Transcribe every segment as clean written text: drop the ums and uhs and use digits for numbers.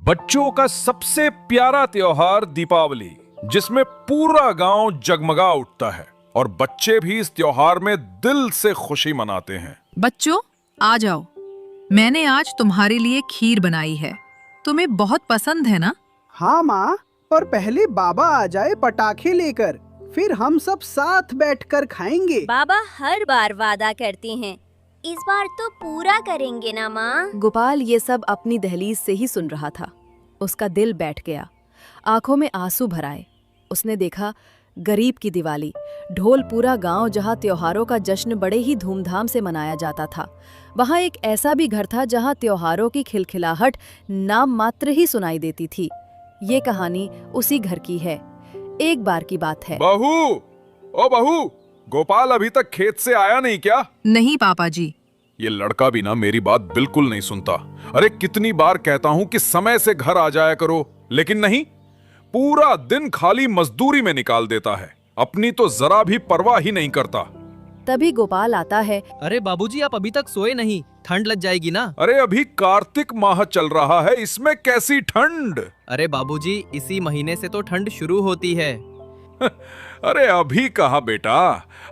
बच्चों का सबसे प्यारा त्योहार दीपावली, जिसमें पूरा गांव जगमगा उठता है और बच्चे भी इस त्योहार में दिल से खुशी मनाते हैं। बच्चों आ जाओ, मैंने आज तुम्हारे लिए खीर बनाई है। तुम्हें बहुत पसंद है ना? हाँ माँ, पर पहले बाबा आ जाए पटाखे लेकर, फिर हम सब साथ बैठकर खाएंगे। बाबा हर बार वादा करते हैं, इस बार तो पूरा करेंगे ना माँ। गोपाल ये सब अपनी दहलीज से ही सुन रहा था। उसका दिल बैठ गया, आंखों में आंसू भर आए। उसने देखा गरीब की दिवाली, ढोल पूरा गांव जहां त्योहारों का जश्न बड़े ही धूमधाम से मनाया जाता था। वहां एक ऐसा भी घर था जहां त्योहारों की खिलखिलाहट नाम मात्र ही सुनाई देती थी। ये कहानी उसी घर की है। एक बार की बात है। बहू, ओ बहू, गोपाल अभी तक खेत से आया नहीं क्या? नहीं पापा जी। ये लड़का भी ना मेरी बात बिल्कुल नहीं सुनता। अरे कितनी बार कहता हूँ कि समय से घर आ जाया करो, लेकिन नहीं, पूरा दिन खाली मजदूरी में निकाल देता है। अपनी तो जरा भी परवाह ही नहीं करता। तभी गोपाल आता है। अरे बाबूजी, आप अभी तक सोए नहीं? ठंड लग जाएगी ना। अरे अभी कार्तिक माह चल रहा है, इसमें कैसी ठंड? अरे बाबूजी, इसी महीने से तो ठंड शुरू होती है। अरे अभी कहा बेटा,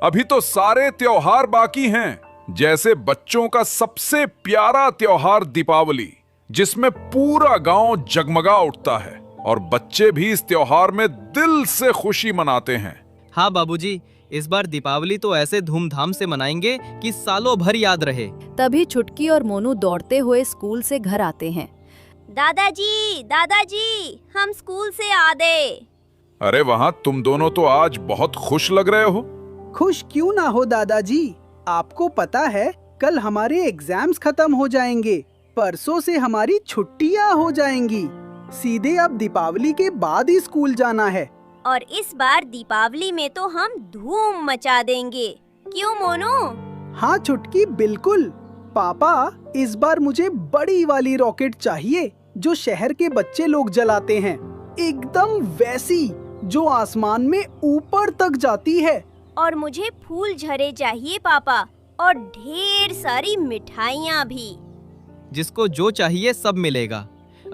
अभी तो सारे त्योहार बाकी हैं। जैसे बच्चों का सबसे प्यारा त्योहार दीपावली, जिसमें पूरा गांव जगमगा उठता है और बच्चे भी इस त्योहार में दिल से खुशी मनाते हैं। हाँ बाबूजी, इस बार दीपावली तो ऐसे धूमधाम से मनाएंगे कि सालों भर याद रहे। तभी छुटकी और मोनू दौड़ते हुए स्कूल से घर आते हैं। दादाजी, दादाजी, हम स्कूल से आ गए। अरे वहाँ तुम दोनों तो आज बहुत खुश लग रहे हो। खुश क्यों ना हो दादाजी, आपको पता है कल हमारे एग्जाम्स खत्म हो जाएंगे। परसों से हमारी छुट्टियां हो जाएंगी। सीधे अब दीपावली के बाद ही स्कूल जाना है। और इस बार दीपावली में तो हम धूम मचा देंगे, क्यों मोनू? हाँ छुटकी, बिल्कुल। पापा, इस बार मुझे बड़ी वाली रॉकेट चाहिए जो शहर के बच्चे लोग जलाते हैं, एकदम वैसी जो आसमान में ऊपर तक जाती है। और मुझे फूल झरे चाहिए पापा, और ढेर सारी मिठाइयाँ भी। जिसको जो चाहिए सब मिलेगा।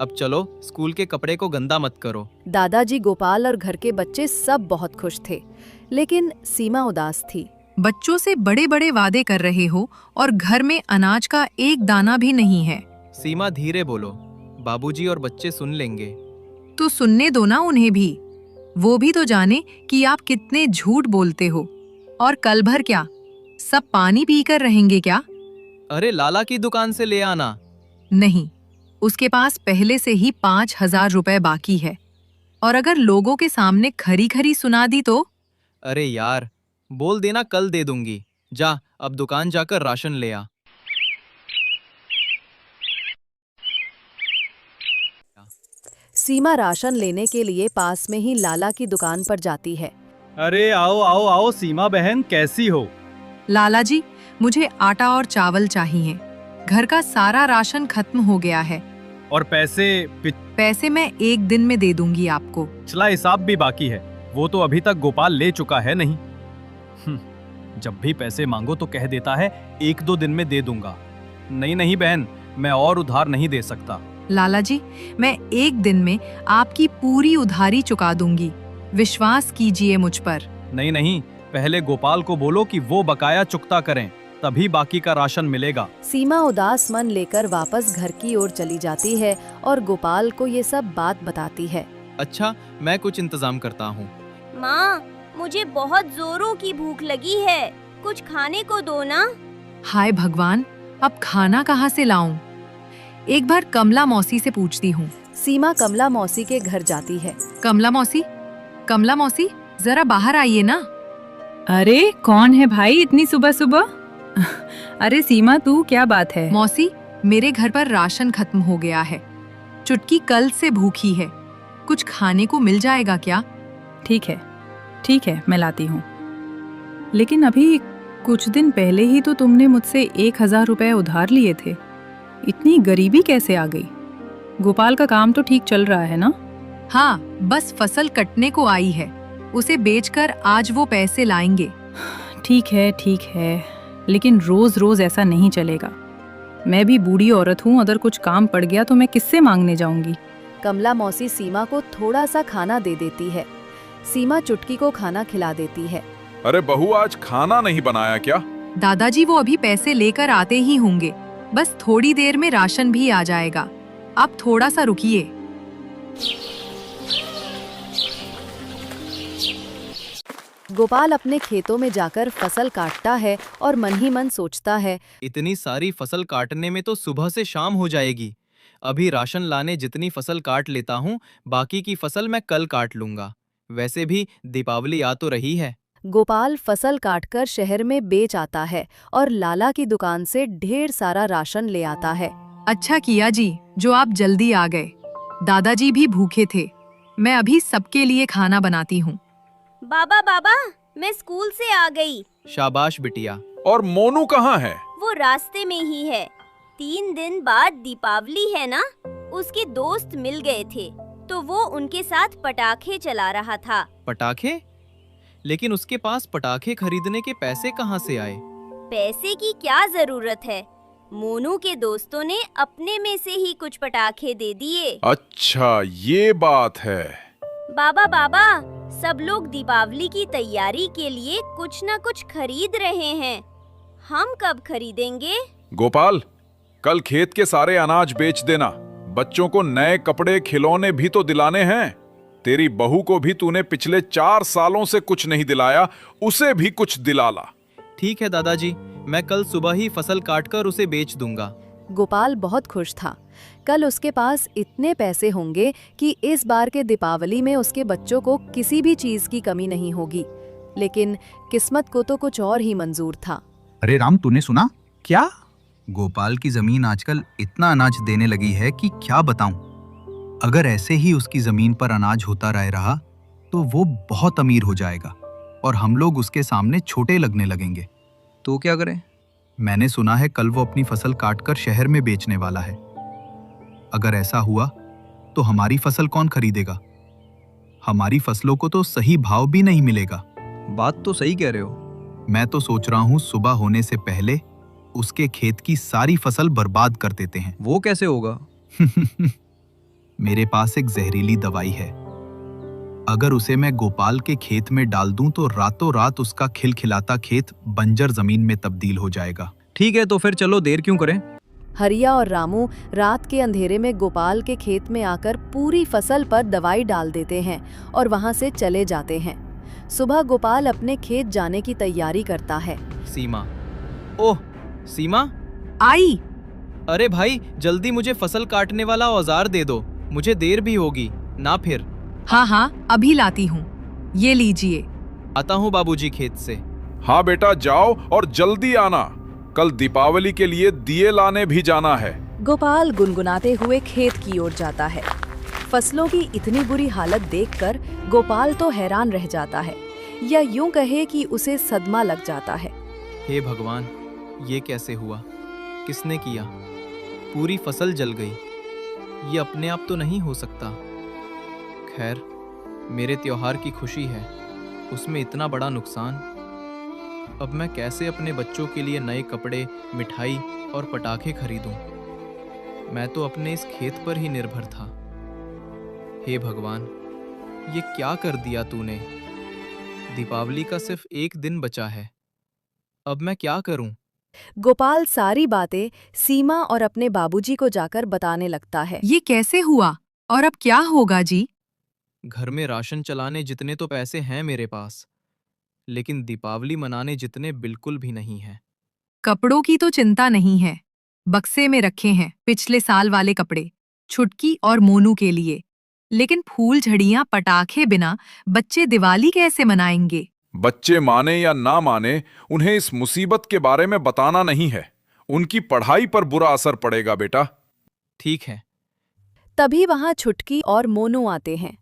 अब चलो, स्कूल के कपड़े को गंदा मत करो। दादाजी, गोपाल और घर के बच्चे सब बहुत खुश थे, लेकिन सीमा उदास थी। बच्चों से बड़े बड़े वादे कर रहे हो और घर में अनाज का एक दाना भी नहीं है। सीमा धीरे बोलो, बाबूजी और बच्चे सुन लेंगे। तो सुनने दो ना उन्हें भी, वो भी तो जाने कि आप कितने झूठ बोलते हो। और कल भर क्या सब पानी पीकर रहेंगे क्या? अरे लाला की दुकान से ले आना। नहीं, उसके पास पहले से ही 5,000 रुपए बाकी है, और अगर लोगों के सामने खरी खरी सुना दी तो? अरे यार, बोल देना कल दे दूंगी। जा, अब दुकान जाकर राशन ले आ। सीमा राशन लेने के लिए पास में ही लाला की दुकान पर जाती है। अरे आओ आओ आओ सीमा बहन, कैसी हो? लाला जी, मुझे आटा और चावल चाहिए। घर का सारा राशन खत्म हो गया है। और पैसे? पैसे मैं एक दिन में दे दूंगी आपको। पिछला हिसाब भी बाकी है, वो तो अभी तक गोपाल ले चुका है नहीं। जब भी पैसे मांगो तो कह देता है 1-2 दिन में दे दूंगा। नहीं नहीं बहन, मैं और उधार नहीं दे सकता। लाला जी, मैं एक दिन में आपकी पूरी उधारी चुका दूंगी, विश्वास कीजिए मुझ पर। नहीं नहीं, पहले गोपाल को बोलो कि वो बकाया चुकता करें, तभी बाकी का राशन मिलेगा। सीमा उदास मन लेकर वापस घर की ओर चली जाती है और गोपाल को ये सब बात बताती है। अच्छा, मैं कुछ इंतजाम करता हूँ। माँ, मुझे बहुत जोरों की भूख लगी है, कुछ खाने को दो ना। हाय भगवान, अब खाना कहाँ से लाऊं? एक बार कमला मौसी से पूछती हूँ। सीमा कमला मौसी के घर जाती है। कमला मौसी, कमला मौसी, जरा बाहर आइए ना। अरे कौन है भाई इतनी सुबह सुबह? अरे सीमा, तू क्या बात है? मौसी, मेरे घर पर राशन खत्म हो गया है। चुटकी कल से भूखी है, कुछ खाने को मिल जाएगा क्या? ठीक है, मैं लाती हूँ। लेकिन अभी कुछ दिन पहले ही तो तुमने मुझसे 1,000 रुपए उधार लिए थे। इतनी गरीबी कैसे आ गई? गोपाल का काम तो ठीक चल रहा है ना? हाँ, बस फसल कटने को आई है, उसे बेचकर आज वो पैसे लाएंगे। ठीक है, लेकिन रोज रोज ऐसा नहीं चलेगा। मैं भी बूढ़ी औरत हूँ, अगर कुछ काम पड़ गया तो मैं किससे मांगने जाऊंगी? कमला मौसी सीमा को थोड़ा सा खाना दे देती है। सीमा चुटकी को खाना खिला देती है। अरे बहू, आज खाना नहीं बनाया क्या? दादाजी वो अभी पैसे लेकर आते ही होंगे, बस थोड़ी देर में राशन भी आ जाएगा। आप थोड़ा सा रुकिए। गोपाल अपने खेतों में जाकर फसल काटता है और मन ही मन सोचता है, इतनी सारी फसल काटने में तो सुबह से शाम हो जाएगी। अभी राशन लाने जितनी फसल काट लेता हूँ, बाकी की फसल मैं कल काट लूंगा। वैसे भी दीपावली आ तो रही है। गोपाल फसल काटकर शहर में बेच आता है और लाला की दुकान से ढेर सारा राशन ले आता है। अच्छा किया जी जो आप जल्दी आ गए। दादाजी भी भूखे थे। मैं अभी सबके लिए खाना बनाती हूँ। बाबा बाबा, मैं स्कूल से आ गई। शाबाश बिटिया। और मोनू कहाँ है? वो रास्ते में ही है। 3 दिन बाद दीपावली है ना, उसके दोस्त मिल गए थे तो वो उनके साथ पटाखे चला रहा था। पटाखे? लेकिन उसके पास पटाखे खरीदने के पैसे कहाँ से आए? पैसे की क्या जरूरत है, मोनू के दोस्तों ने अपने में से ही कुछ पटाखे दे दिए। अच्छा, ये बात है। बाबा बाबा, सब लोग दीपावली की तैयारी के लिए कुछ न कुछ खरीद रहे हैं। हम कब खरीदेंगे? गोपाल, कल खेत के सारे अनाज बेच देना। बच्चों को नए कपड़े खिलौने भी तो दिलाने हैं। तेरी बहू को भी तूने पिछले 4 सालों से कुछ नहीं दिलाया, उसे भी कुछ दिला ला। ठीक है दादाजी, मैं कल सुबह ही फसल काटकर उसे बेच दूंगा। गोपाल बहुत खुश था। कल उसके पास इतने पैसे होंगे कि इस बार के दीपावली में उसके बच्चों को किसी भी चीज की कमी नहीं होगी। लेकिन किस्मत को तो कुछ और ही मंजूर था। अरे राम, तूने सुना? क्या? गोपाल की जमीन आजकल इतना अनाज देने लगी है कि क्या बताऊं। अगर ऐसे ही उसकी जमीन पर अनाज होता रहा तो वो बहुत अमीर हो जाएगा और हम लोग उसके सामने छोटे लगने लगेंगे। तो क्या करें? मैंने सुना है कल वो अपनी फसल काटकर शहर में बेचने वाला है। अगर ऐसा हुआ तो हमारी फसल कौन खरीदेगा? हमारी फसलों को तो सही भाव भी नहीं मिलेगा। बात तो सही कह रहे हो। मैं तो सोच रहा हूँ सुबह होने से पहले उसके खेत की सारी फसल बर्बाद कर देते हैं। वो कैसे होगा? मेरे पास एक जहरीली दवाई है। अगर उसे मैं गोपाल के खेत में डाल दूं तो रातों रात उसका खिलखिलाता खेत बंजर जमीन में तब्दील हो जाएगा। ठीक है, तो फिर चलो, देर क्यों करें? हरिया और रामू रात के अंधेरे में गोपाल के खेत में आकर पूरी फसल पर दवाई डाल देते हैं और वहां से चले जाते हैं। सुबह गोपाल अपने खेत जाने की तैयारी करता है। सीमा, ओह सीमा, आई। अरे भाई, जल्दी मुझे फसल काटने वाला औजार दे दो, मुझे देर भी होगी ना फिर। हाँ हाँ, अभी लाती हूँ। ये लीजिए। आता हूँ बाबूजी खेत से। हाँ बेटा, जाओ और जल्दी आना। कल दीपावली के लिए दिए लाने भी जाना है। गोपाल गुनगुनाते हुए खेत की ओर जाता है। फसलों की इतनी बुरी हालत देखकर गोपाल तो हैरान रह जाता है, या यूं कहे कि उसे सदमा लग जाता है। हे भगवान, ये कैसे हुआ? किसने किया? पूरी फसल जल गई। ये अपने आप तो नहीं हो सकता। खैर, मेरे त्योहार की खुशी है, उसमें इतना बड़ा नुकसान। अब मैं कैसे अपने बच्चों के लिए नए कपड़े, मिठाई और पटाखे खरीदूं? मैं तो अपने इस खेत पर ही निर्भर था। हे भगवान, ये क्या कर दिया तूने? दीपावली का सिर्फ 1 दिन बचा है। अब मैं क्या करूं? गोपाल सारी बातें सीमा और अपने बाबूजी को जाकर बताने लगता है। ये कैसे हुआ और अब क्या होगा जी? घर में राशन चलाने जितने तो पैसे हैं मेरे पास, लेकिन दीपावली मनाने जितने बिल्कुल भी नहीं हैं। कपड़ों की तो चिंता नहीं है, बक्से में रखे हैं पिछले साल वाले कपड़े, छुटकी और मोनू के लिए। लेकिन फूल झड़ियां, पटाखे बिना बच्चे दिवाली कैसे मनाएंगे? बच्चे माने या ना माने, उन्हें इस मुसीबत के बारे में बताना नहीं है। उनकी पढ़ाई पर बुरा असर पड़ेगा बेटा। ठीक है। तभी वहां छुटकी और मोनू आते हैं।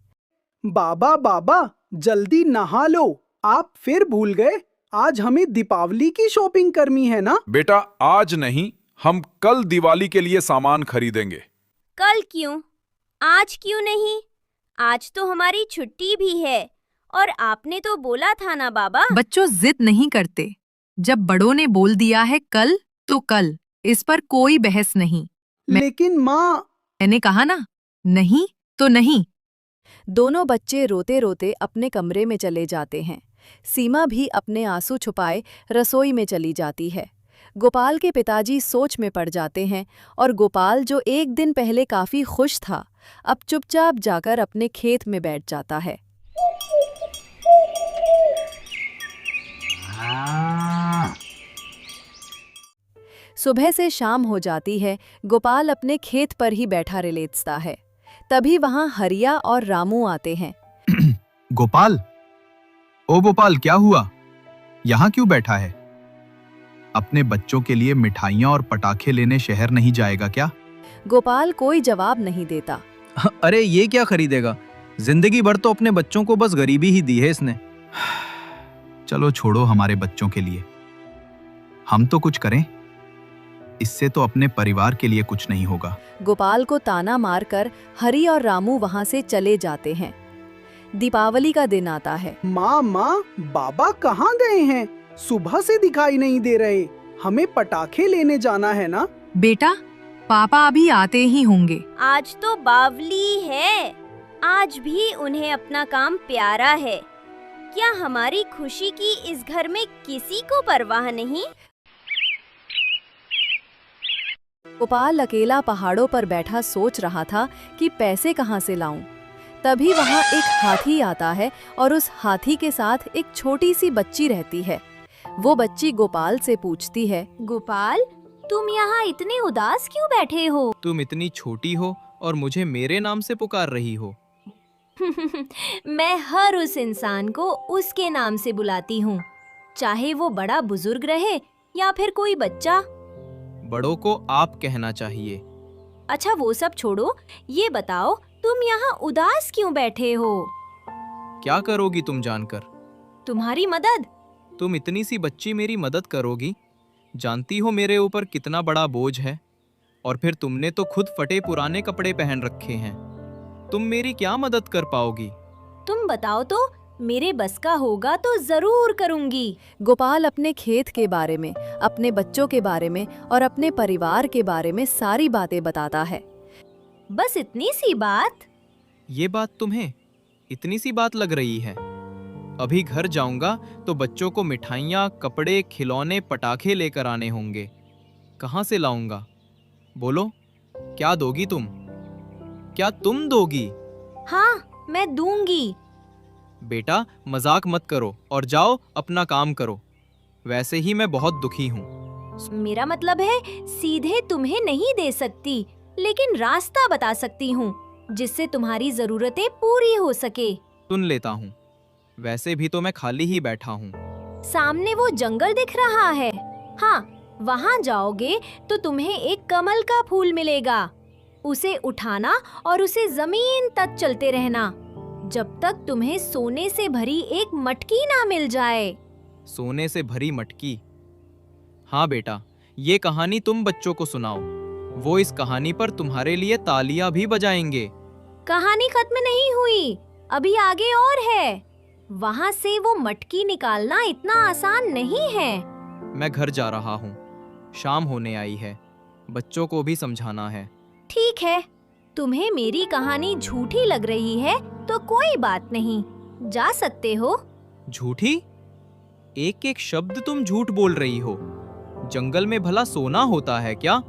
बाबा बाबा, जल्दी नहा लो। आप फिर भूल गए, आज हमें दीपावली की शॉपिंग करनी है ना? बेटा, आज नहीं, हम कल दिवाली के लिए सामान खरीदेंगे। कल क्यों? आज क्यों नहीं? आज तो हमारी छुट्टी भी है और आपने तो बोला था ना बाबा। बच्चों जिद नहीं करते। जब बड़ों ने बोल दिया है कल तो कल, इस पर कोई बहस नहीं। लेकिन माँ। मैंने कहा ना, नहीं तो नहीं। दोनों बच्चे रोते रोते अपने कमरे में चले जाते हैं। सीमा भी अपने आंसू छुपाए रसोई में चली जाती है। गोपाल के पिताजी सोच में पड़ जाते हैं और गोपाल, जो एक दिन पहले काफी खुश था, अब चुपचाप जाकर अपने खेत में बैठ जाता है। सुबह से शाम हो जाती है। गोपाल अपने खेत पर ही बैठा रिलेटता है। तभी वहां हरिया और रामू आते हैं। गोपाल, ओ गोपाल, क्या हुआ? यहाँ क्यों बैठा है? अपने बच्चों के लिए मिठाइयाँ और पटाखे लेने शहर नहीं जाएगा क्या? गोपाल कोई जवाब नहीं देता। अरे ये क्या खरीदेगा? जिंदगी भर तो अपने बच्चों को बस गरीबी ही दी है इसने। चलो छोड़ो हमारे बच्चों के लिए, हम तो कुछ करें। इससे तो अपने परिवार के लिए कुछ नहीं होगा। गोपाल को ताना मारकर हरी और रामू वहां से चले जाते हैं। दीपावली का दिन आता है। माँ, बाबा कहाँ गए हैं? सुबह से दिखाई नहीं दे रहे। हमें पटाखे लेने जाना है ना? बेटा, पापा अभी आते ही होंगे। आज तो बावली है। आज भी उन्हें अपना काम प्यारा है। क्या हमारी खुशी की इस घर में किसी को परवाह नहीं? गोपाल अकेला पहाड़ों पर बैठा सोच रहा था कि पैसे कहाँ से लाऊं। तभी वहां एक हाथी आता है और उस हाथी के साथ एक छोटी सी बच्ची रहती है। वो बच्ची गोपाल से पूछती है, गोपाल, तुम यहाँ इतने उदास क्यों बैठे हो? तुम इतनी छोटी हो और मुझे मेरे नाम से पुकार रही हो। मैं हर उस इंसान को उसके नाम से बुलाती हूँ, चाहे वो बड़ा बुजुर्ग रहे या फिर कोई बच्चा। बड़ों को आप कहना चाहिए। अच्छा वो सब छोड़ो, ये बताओ तुम यहाँ उदास क्यों बैठे हो? क्या करोगी तुम जानकर? तुम्हारी मदद। तुम इतनी सी बच्ची मेरी मदद करोगी? जानती हो मेरे ऊपर कितना बड़ा बोझ है। और फिर तुमने तो खुद फटे पुराने कपड़े पहन रखे हैं। तुम मेरी क्या मदद कर पाओगी? तुम बताओ तो, मेरे बस का होगा तो जरूर करूंगी। गोपाल अपने खेत के बारे में, अपने बच्चों के बारे में और अपने परिवार के बारे में सारी बातें बताता है। बस इतनी सी बात? ये बात तुम्हें इतनी सी बात लग रही है? अभी घर जाऊंगा तो बच्चों को मिठाइयाँ, कपड़े, खिलौने, पटाखे लेकर आने होंगे। कहाँ से लाऊंगा? बोलो, क्या दोगी तुम? क्या तुम दोगी? हाँ, मैं दूंगी। बेटा, मजाक मत करो और जाओ अपना काम करो। वैसे ही मैं बहुत दुखी हूँ। मेरा मतलब है, सीधे तुम्हें नहीं दे सकती, लेकिन रास्ता बता सकती हूँ जिससे तुम्हारी जरूरतें पूरी हो सके। सुन लेता हूँ। वैसे भी तो मैं खाली ही बैठा हूँ। सामने वो जंगल दिख रहा है। हाँ, वहाँ जाओगे तो तुम्हें एक कमल का फूल मिलेगा। उसे उठाना और उसे जमीन तक चलते रहना जब तक तुम्हें सोने से भरी एक मटकी ना मिल जाए। सोने से भरी मटकी? हाँ बेटा, ये कहानी तुम बच्चों को सुनाओ। वो इस कहानी पर तुम्हारे लिए तालियां भी बजाएंगे। कहानी खत्म नहीं हुई, अभी आगे और है। वहाँ से वो मटकी निकालना इतना आसान नहीं है। मैं घर जा रहा हूँ, शाम होने आई है। बच्चों को भी समझाना है। ठीक है, तुम्हें मेरी कहानी झूठी लग रही है तो कोई बात नहीं, जा सकते हो। झूठी? एक एक शब्द तुम झूठ बोल रही हो। जंगल में भला सोना होता है क्या?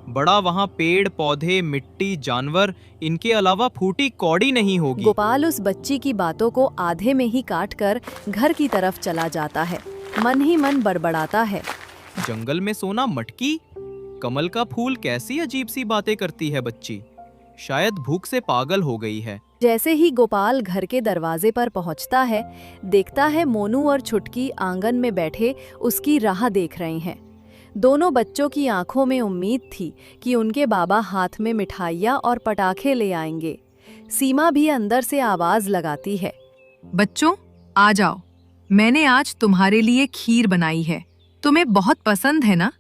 बड़ा वहाँ पेड़ पौधे, मिट्टी, जानवर, इनके अलावा फूटी कौड़ी नहीं होगी। गोपाल उस बच्ची की बातों को आधे में ही काटकर घर की तरफ चला जाता है। मन ही मन बड़बड़ाता है, जंगल में सोना मटकी? कमल का फूल? कैसी अजीब सी बातें करती है बच्ची। शायद भूख से पागल हो गई है। जैसे ही गोपाल घर के दरवाजे पर पहुंचता है, देखता है मोनू और छुटकी आंगन में बैठे उसकी राह देख रहे हैं। दोनों बच्चों की आंखों में उम्मीद थी कि उनके बाबा हाथ में मिठाइयाँ और पटाखे ले आएंगे। सीमा भी अंदर से आवाज लगाती है, बच्चों आ जाओ, मैंने आज तुम्हारे लिए खीर बनाई है, तुम्हें बहुत पसंद है ना?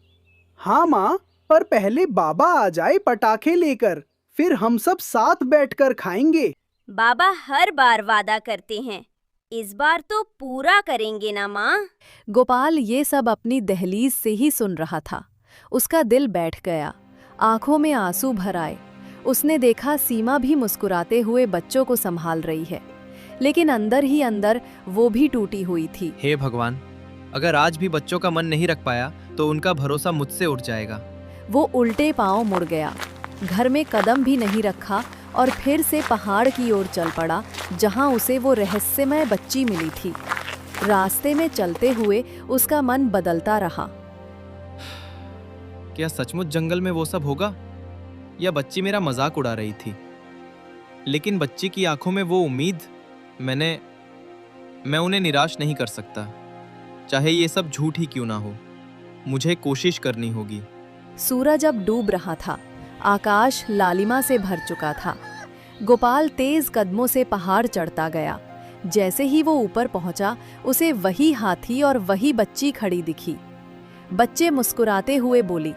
हाँ माँ, पर पहले बाबा आ जाए पटाखे लेकर, फिर हम सब साथ बैठकर खाएंगे। बाबा हर बार वादा करते हैं, इस बार तो पूरा करेंगे ना माँ? गोपाल ये सब अपनी दहलीज से ही सुन रहा था। उसका दिल बैठ गया, आंखों में आंसू भर आए। उसने देखा सीमा भी मुस्कुराते हुए बच्चों को संभाल रही है, लेकिन अंदर ही अंदर वो भी टूटी हुई थी। हे भगवान, अगर आज भी बच्चों का मन नहीं रख पाया तो उनका भरोसा मुझसे उठ जाएगा। वो उल्टे पांव मुड़ गया, घर में कदम भी नहीं रखा और फिर से पहाड़ की ओर चल पड़ा जहां उसे वो रहस्यमय बच्ची मिली थी। रास्ते में चलते हुए उसका मन बदलता रहा। क्या सचमुच जंगल में वो सब होगा, या बच्ची मेरा मजाक उड़ा रही थी? लेकिन बच्ची की आंखों में वो उम्मीद, मैं उन्हें निराश नहीं कर सकता, चाहे ये सब झूठ ही क्यों ना हो। मुझे कोशिश करनी होगी। सूरज अब डूब रहा था, आकाश लालिमा से भर चुका था। गोपाल तेज कदमों से पहाड़ चढ़ता गया। जैसे ही वो ऊपर पहुंचा, उसे वही हाथी और वही बच्ची खड़ी दिखी। बच्चे मुस्कुराते हुए बोली,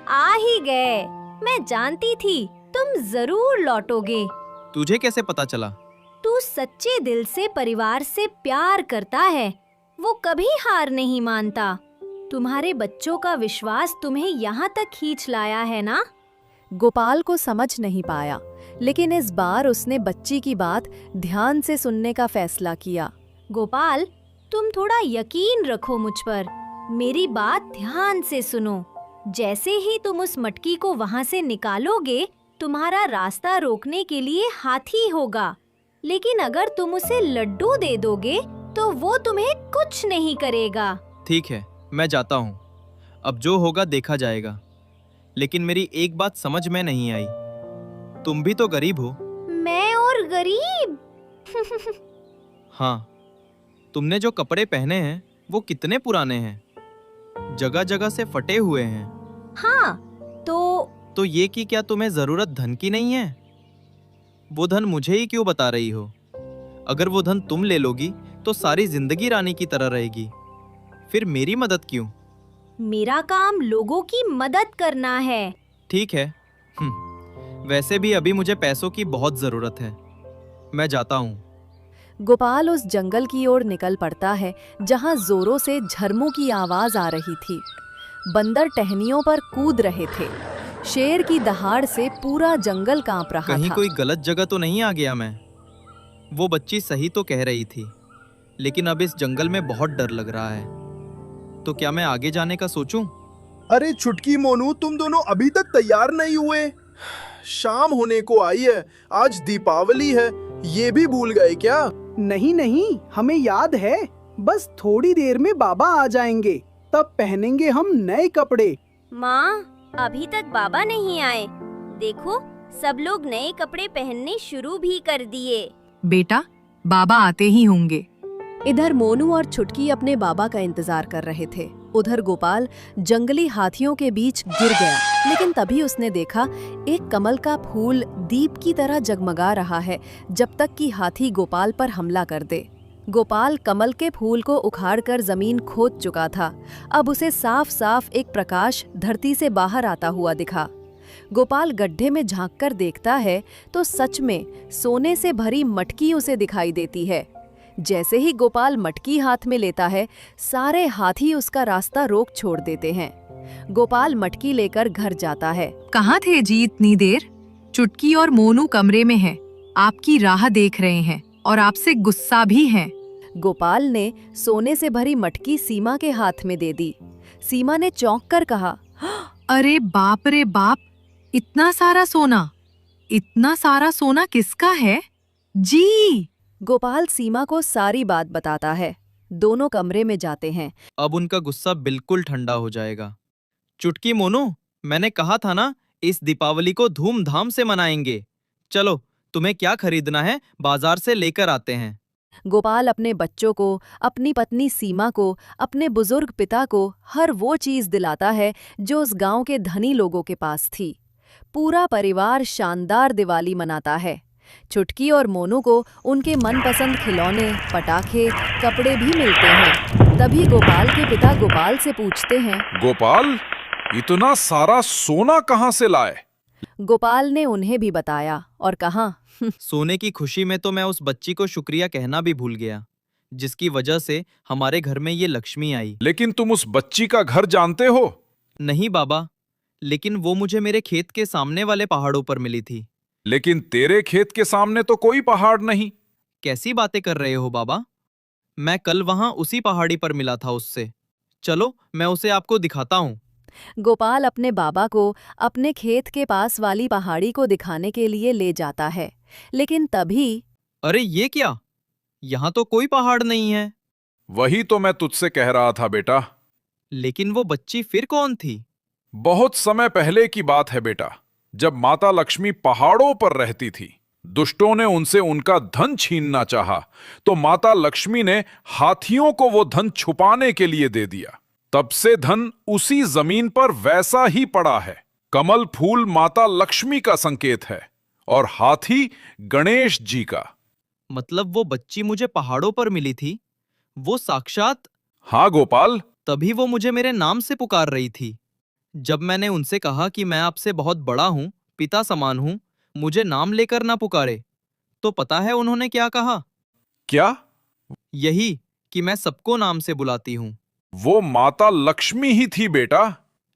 आ ही गए, मैं जानती थी तुम जरूर लौटोगे। तुझे कैसे पता चला? तू सच्चे दिल से परिवार से प्यार करता है, वो कभी हार नहीं मानता। तुम्हारे बच्चों का विश्वास तुम्हें यहाँ तक खींच लाया है ना? गोपाल को समझ नहीं पाया, लेकिन इस बार उसने बच्ची की बात ध्यान से सुनने का फैसला किया। गोपाल, तुम थोड़ा यकीन रखो मुझ पर, मेरी बात ध्यान से सुनो। जैसे ही तुम उस मटकी को वहाँ से निकालोगे, तुम्हारा रास्ता रोकने के लिए हाथी होगा, लेकिन अगर तुम उसे लड्डू दे दोगे तो वो तुम्हें कुछ नहीं करेगा। ठीक है, मैं जाता हूँ, अब जो होगा देखा जाएगा। लेकिन मेरी एक बात समझ में नहीं आई, तुम भी तो गरीब हो। मैं और गरीब? हाँ, तुमने जो कपड़े पहने हैं वो कितने पुराने हैं, जगह जगह से फटे हुए हैं। हाँ, तो ये कि क्या तुम्हें जरूरत धन की नहीं है? वो धन मुझे ही क्यों बता रही हो? अगर वो धन तुम ले लोगी तो सारी जिंदगी रानी की तरह रहेगी, फिर मेरी मदद क्यों? मेरा काम लोगों की मदद करना है। ठीक है, वैसे भी अभी मुझे पैसों की बहुत जरूरत है, मैं जाता हूँ। गोपाल उस जंगल की ओर निकल पड़ता है जहां जोरों से झरमों की आवाज आ रही थी। बंदर टहनियों पर कूद रहे थे। शेर की दहाड़ से पूरा जंगल कांप रहा कहीं था। कोई गलत जगह तो नहीं आ गया मैं? वो बच्ची सही तो कह रही थी, लेकिन अब इस जंगल में बहुत डर लग रहा है। तो क्या मैं आगे जाने का सोचूं? अरे छुटकी मोनू, तुम दोनों अभी तक तैयार नहीं हुए? शाम होने को आई है, आज दीपावली है, ये भी भूल गए क्या? नहीं नहीं, हमें याद है। बस थोड़ी देर में बाबा आ जाएंगे, तब पहनेंगे हम नए कपड़े। माँ, अभी तक बाबा नहीं आए। देखो, सब लोग नए कपड़े पहनने शुरू भी कर दिए। बेटा, बाबा आते ही होंगे। इधर मोनू और छुटकी अपने बाबा का इंतजार कर रहे थे। उधर गोपाल जंगली हाथियों के बीच गिर गया, लेकिन तभी उसने देखा एक कमल का फूल दीप की तरह जगमगा रहा है, जब तक कि हाथी गोपाल पर हमला कर दे। गोपाल कमल के फूल को उखाड़कर जमीन खोद चुका था। अब उसे साफ साफ एक प्रकाश धरती से बाहर आता हुआ दिखा। गोपाल गड्ढे में झांककर देखता है तो सच में सोने से भरी मटकी उसे दिखाई देती है। जैसे ही गोपाल मटकी हाथ में लेता है, सारे हाथी उसका रास्ता रोक छोड़ देते हैं। गोपाल मटकी लेकर घर जाता है। कहाँ थे जी इतनी देर? चुटकी और मोनू कमरे में हैं, आपकी राह देख रहे हैं और आपसे गुस्सा भी हैं। गोपाल ने सोने से भरी मटकी सीमा के हाथ में दे दी। सीमा ने चौंक कर कहा, अरे बाप रे बाप, इतना सारा सोना! इतना सारा सोना किसका है जी? गोपाल सीमा को सारी बात बताता है। दोनों कमरे में जाते हैं। अब उनका गुस्सा बिल्कुल ठंडा हो जाएगा। चुटकी मोनू, मैंने कहा था ना, इस दीपावली को धूमधाम से मनाएंगे। चलो, तुम्हें क्या खरीदना है बाजार से लेकर आते हैं। गोपाल अपने बच्चों को, अपनी पत्नी सीमा को, अपने बुजुर्ग पिता को हर वो चीज दिलाता है जो उस गांव के धनी लोगों के पास थी। पूरा परिवार शानदार दिवाली मनाता है। चुटकी और मोनू को उनके मनपसंद खिलौने, पटाखे, कपड़े भी मिलते हैं। तभी गोपाल के पिता गोपाल से पूछते हैं, गोपाल, इतना सारा सोना कहाँ से लाए? गोपाल ने उन्हें भी बताया और कहा, सोने की खुशी में तो मैं उस बच्ची को शुक्रिया कहना भी भूल गया, जिसकी वजह से हमारे घर में ये लक्ष्मी आई। लेकिन तुम उस बच्ची का घर जानते हो? नहीं बाबा, लेकिन वो मुझे मेरे खेत के सामने वाले पहाड़ों पर मिली थी। लेकिन तेरे खेत के सामने तो कोई पहाड़ नहीं। कैसी बातें कर रहे हो बाबा? मैं कल वहां उसी पहाड़ी पर मिला था उससे। चलो मैं उसे आपको दिखाता हूँ। गोपाल अपने बाबा को अपने खेत के पास वाली पहाड़ी को दिखाने के लिए ले जाता है, लेकिन तभी अरे ये क्या? यहाँ तो कोई पहाड़ नहीं है। वही तो मैं तुझसे कह रहा था बेटा। लेकिन वो बच्ची फिर कौन थी? बहुत समय पहले की बात है बेटा, जब माता लक्ष्मी पहाड़ों पर रहती थी। दुष्टों ने उनसे उनका धन छीनना चाहा, तो माता लक्ष्मी ने हाथियों को वो धन छुपाने के लिए दे दिया। तब से धन उसी जमीन पर वैसा ही पड़ा है। कमल फूल माता लक्ष्मी का संकेत है और हाथी गणेश जी का। मतलब वो बच्ची मुझे पहाड़ों पर मिली थी, वो साक्षात? हाँ गोपाल। तभी वो मुझे मेरे नाम से पुकार रही थी। जब मैंने उनसे कहा कि मैं आपसे बहुत बड़ा हूं, पिता समान हूं, मुझे नाम लेकर ना पुकारे, तो पता है उन्होंने क्या कहा? क्या? यही कि मैं सबको नाम से बुलाती हूं। वो माता लक्ष्मी ही थी बेटा।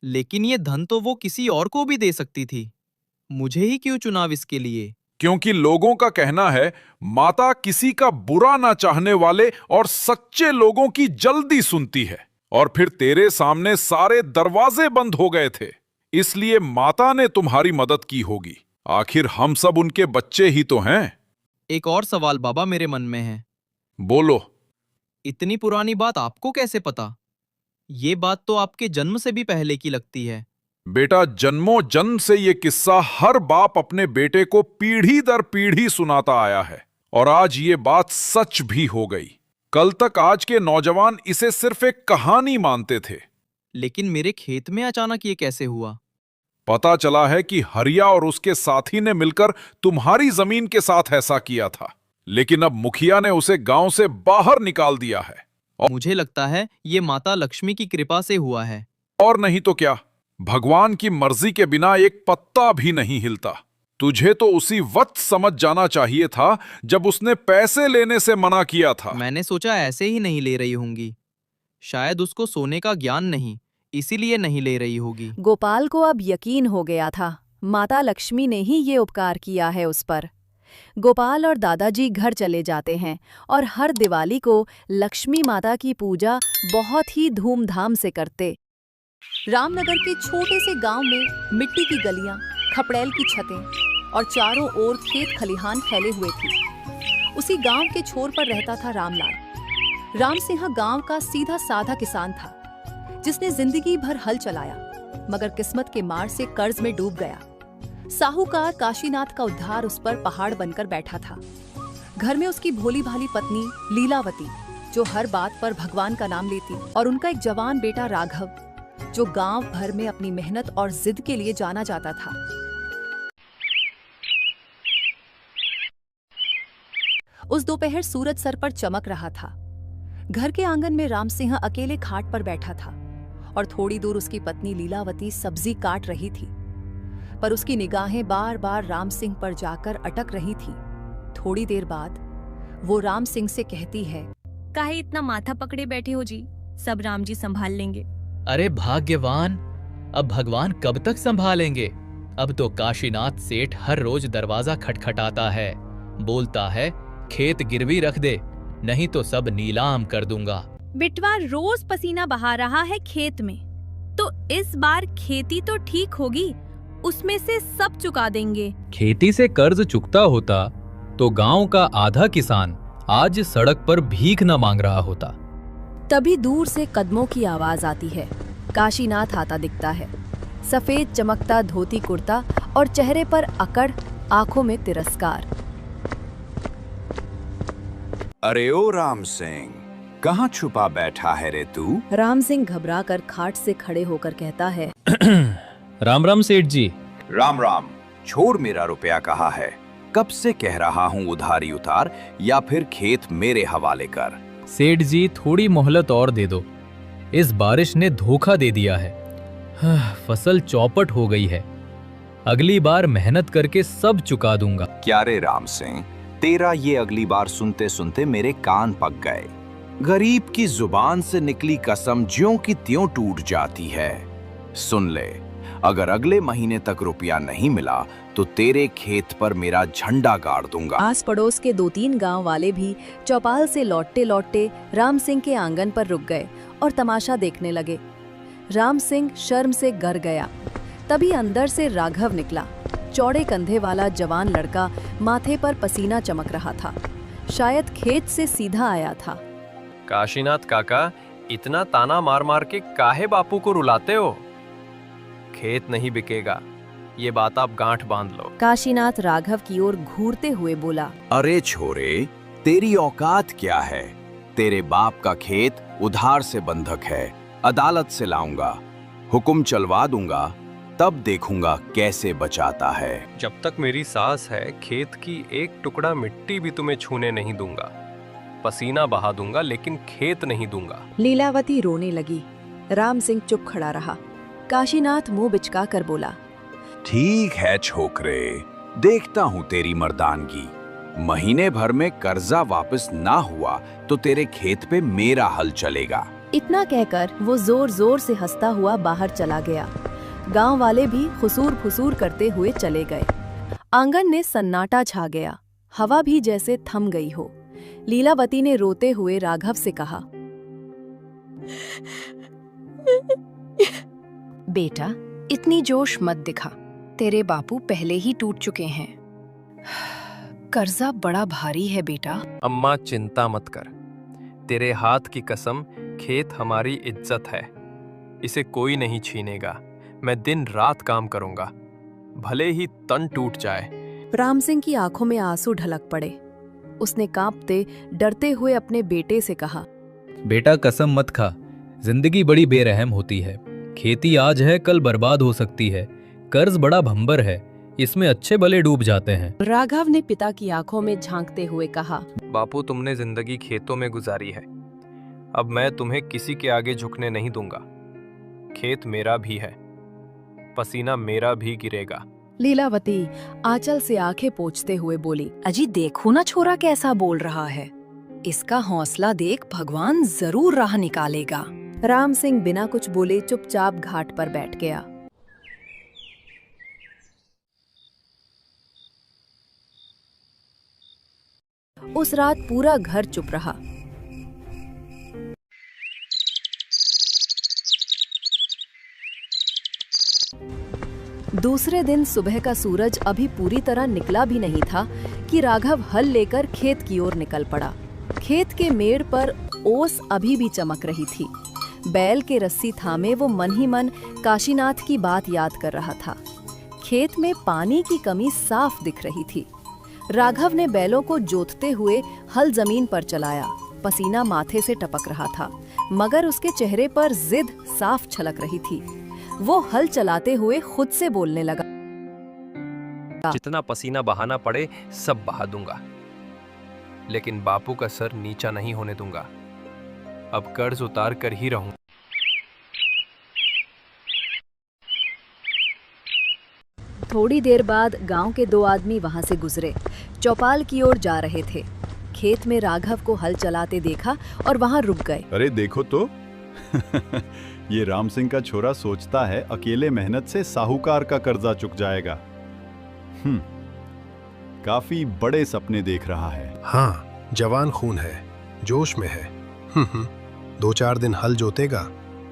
लेकिन ये धन तो वो किसी और को भी दे सकती थी, मुझे ही क्यों चुनाव इसके लिए? क्योंकि लोगों का कहना है माता किसी का बुरा ना चाहने वाले और सच्चे लोगों की जल्दी सुनती है। और फिर तेरे सामने सारे दरवाजे बंद हो गए थे, इसलिए माता ने तुम्हारी मदद की होगी। आखिर हम सब उनके बच्चे ही तो हैं। एक और सवाल बाबा मेरे मन में है। बोलो। इतनी पुरानी बात आपको कैसे पता? ये बात तो आपके जन्म से भी पहले की लगती है। बेटा, जन्मों जन्म से ये किस्सा हर बाप अपने बेटे को पीढ़ी दर पीढ़ी सुनाता आया है, और आज ये बात सच भी हो गई। कल तक आज के नौजवान इसे सिर्फ एक कहानी मानते थे। लेकिन मेरे खेत में अचानक ये कैसे हुआ? पता चला है कि हरिया और उसके साथी ने मिलकर तुम्हारी जमीन के साथ ऐसा किया था, लेकिन अब मुखिया ने उसे गांव से बाहर निकाल दिया है। और मुझे लगता है ये माता लक्ष्मी की कृपा से हुआ है। और नहीं तो क्या, भगवान की मर्जी के बिना एक पत्ता भी नहीं हिलता। तुझे तो उसी वक्त समझ जाना चाहिए था जब उसने पैसे लेने से मना किया था। मैंने सोचा ऐसे ही नहीं ले रही होंगी। शायद उसको सोने का ज्ञान नहीं, इसीलिए नहीं ले रही होगी। गोपाल को अब यकीन हो गया था, माता लक्ष्मी ने ही ये उपकार किया है उस पर। गोपाल और दादाजी घर चले जाते हैं और हर दिवाली को लक्ष्मी माता की पूजा बहुत ही धूमधाम से करते। रामनगर के छोटे से गांव में मिट्टी की गलियां, खपड़ैल की छतें और चारों ओर खेत खलिहान फैले हुए थे। उसी गांव के छोर पर रहता था रामलाल। राम सिंह गांव का सीधा साधा किसान था, जिसने जिंदगी भर हल चलाया, मगर किस्मत के मार से कर्ज में डूब गया। साहूकार काशीनाथ का उद्धार उस पर पहाड़ बनकर बैठा था। घर में उसकी भोली भाली पत्नी लीलावती, जो हर बात पर भगवान का नाम लेती, और उनका एक जवान बेटा राघव, जो गांव भर में अपनी मेहनत और जिद के लिए जाना जाता था। उस दोपहर सूरज सर पर चमक रहा था। घर के आंगन में राम सिंह अकेले खाट पर बैठा था और थोड़ी दूर उसकी पत्नी लीलावती सब्जी काट रही थी, पर उसकी निगाहें बार बार राम सिंह पर जाकर अटक रही थी। थोड़ी देर बाद वो राम सिंह से कहती है, काहे इतना माथा पकड़े बैठे हो जी, सब राम जी संभाल लेंगे। अरे भाग्यवान, अब भगवान कब तक संभालेंगे? अब तो काशीनाथ सेठ हर रोज दरवाजा खटखटाता है, बोलता है खेत गिरवी रख दे, नहीं तो सब नीलाम कर दूंगा। बिटवा रोज पसीना बहा रहा है खेत में, तो इस बार खेती तो ठीक होगी, उसमें से सब चुका देंगे। खेती से कर्ज चुकता होता तो गांव का आधा किसान आज सड़क पर भीख न मांग रहा होता। तभी दूर से कदमों की आवाज आती है। काशीनाथ आता दिखता है, सफेद चमकता धोती कुर्ता और चेहरे पर अकड़, आंखों में तिरस्कार। अरे ओ राम सिंह, कहाँ छुपा बैठा है रे तू? राम सिंह घबराकर खाट से खड़े होकर कहता है, राम राम सेठ जी। राम राम। छोड़ मेरा रुपया कहाँ है? कब से कह रहा हूँ उधारी उतार या फिर खेत मेरे हवाले कर। सेठ जी थोड़ी मोहलत और दे दो, इस बारिश ने धोखा दे दिया है। फसल चौपट हो गई है, अगली बार मेहनत करके सब चुका दूंगा। क्या रे राम सिंह, तेरा ये अगली बार सुनते सुनते मेरे कान पक गए। गरीब की जुबान से निकली कसम ज्यों की त्यों टूट जाती है। सुन ले, अगर अगले महीने तक रुपया नहीं मिला तो तेरे खेत पर मेरा झंडा गाड़ दूंगा। आस पड़ोस के 2-3 गांव वाले भी चौपाल से लौटते लौटते राम सिंह के आंगन पर रुक गए और तमाशा देखने लगे। राम सिंह शर्म से गर गया। तभी अंदर से राघव निकला। चौड़े कंधे वाला जवान लड़का, माथे पर पसीना चमक रहा था। शायद खेत से सीधा आया था। काशीनाथ काका, इतना ताना मार मार के काहे बापू को रुलाते हो? खेत नहीं बिकेगा, ये बात आप गांठ बांध लो। काशीनाथ राघव की ओर घूरते हुए बोला, अरे छोरे, तेरी औकात क्या है? तेरे बाप का खेत उधार से बंधक है, अदालत से लाऊंगा, हुक्म चलवा दूंगा, तब देखूंगा कैसे बचाता है। जब तक मेरी सांस है, खेत की एक टुकड़ा मिट्टी भी तुम्हें छूने नहीं दूंगा। पसीना बहा दूंगा लेकिन खेत नहीं दूंगा। लीलावती रोने लगी। राम सिंह चुप खड़ा रहा। काशीनाथ मुंह बिचका कर बोला, ठीक है छोकरे, देखता हूँ तेरी मर्दानगी। महीने भर में कर्जा वापस ना हुआ तो तेरे खेत पे मेरा हल चलेगा। इतना कहकर वो जोर जोर से हंसता हुआ बाहर चला गया। गांव वाले भी खुसूर फुसूर करते हुए चले गए। आंगन में सन्नाटा छा गया। हवा भी जैसे थम गई हो। लीलावती ने रोते हुए राघव से कहा, बेटा, इतनी जोश मत दिखा। तेरे बापू पहले ही टूट चुके हैं। कर्जा बड़ा भारी है बेटा। अम्मा चिंता मत कर, तेरे हाथ की कसम, खेत हमारी इज्जत है, इसे कोई नहीं छीनेगा। मैं दिन रात काम करूंगा, भले ही तन टूट जाए। राम सिंह की आंखों में आंसू ढलक पड़े। उसने कांपते डरते हुए अपने बेटे से कहा, बेटा कसम मत खा, जिंदगी बड़ी बेरहम होती है। खेती आज है कल बर्बाद हो सकती है। कर्ज बड़ा भंबर है, इसमें अच्छे भले डूब जाते हैं। राघव ने पिता की आंखों में झांकते हुए कहा, बापू, तुमने जिंदगी खेतों में गुजारी है, अब मैं तुम्हें किसी के आगे झुकने नहीं दूंगा। खेत मेरा भी है, पसीना मेरा भी गिरेगा। लीलावती आंचल से आंखें पोंछते हुए बोली, अजी देखो ना छोरा कैसा बोल रहा है। इसका हौसला देख, भगवान जरूर राह निकालेगा। राम सिंह बिना कुछ बोले चुपचाप घाट पर बैठ गया। उस रात पूरा घर चुप रहा। दूसरे दिन सुबह का सूरज अभी पूरी तरह निकला भी नहीं था कि राघव हल लेकर खेत की ओर निकल पड़ा। खेत के मेड़ पर ओस अभी भी चमक रही थी। बैल के रस्सी थामे वो मन ही मन काशीनाथ की बात याद कर रहा था। खेत में पानी की कमी साफ दिख रही थी। राघव ने बैलों को जोतते हुए हल जमीन पर चलाया। पसीना माथे से टपक रहा था, मगर उसके चेहरे पर जिद साफ छलक रही थी। वो हल चलाते हुए खुद से बोलने लगा, जितना पसीना बहाना पड़े सब बहा दूंगा, लेकिन बापू का सर नीचा नहीं होने दूंगा। अब कर्ज उतार कर ही रहूं। थोड़ी देर बाद गांव के 2 आदमी वहां से गुजरे। चौपाल की ओर जा रहे थे। खेत में राघव को हल चलाते देखा और वहां रुक गए। अरे देखो तो ये राम सिंह का छोरा सोचता है अकेले मेहनत से साहूकार का कर्जा चुक जाएगा। काफी बड़े सपने देख रहा है। हाँ, जवान खून है, जोश में है। 2-4 दिन हल जोतेगा,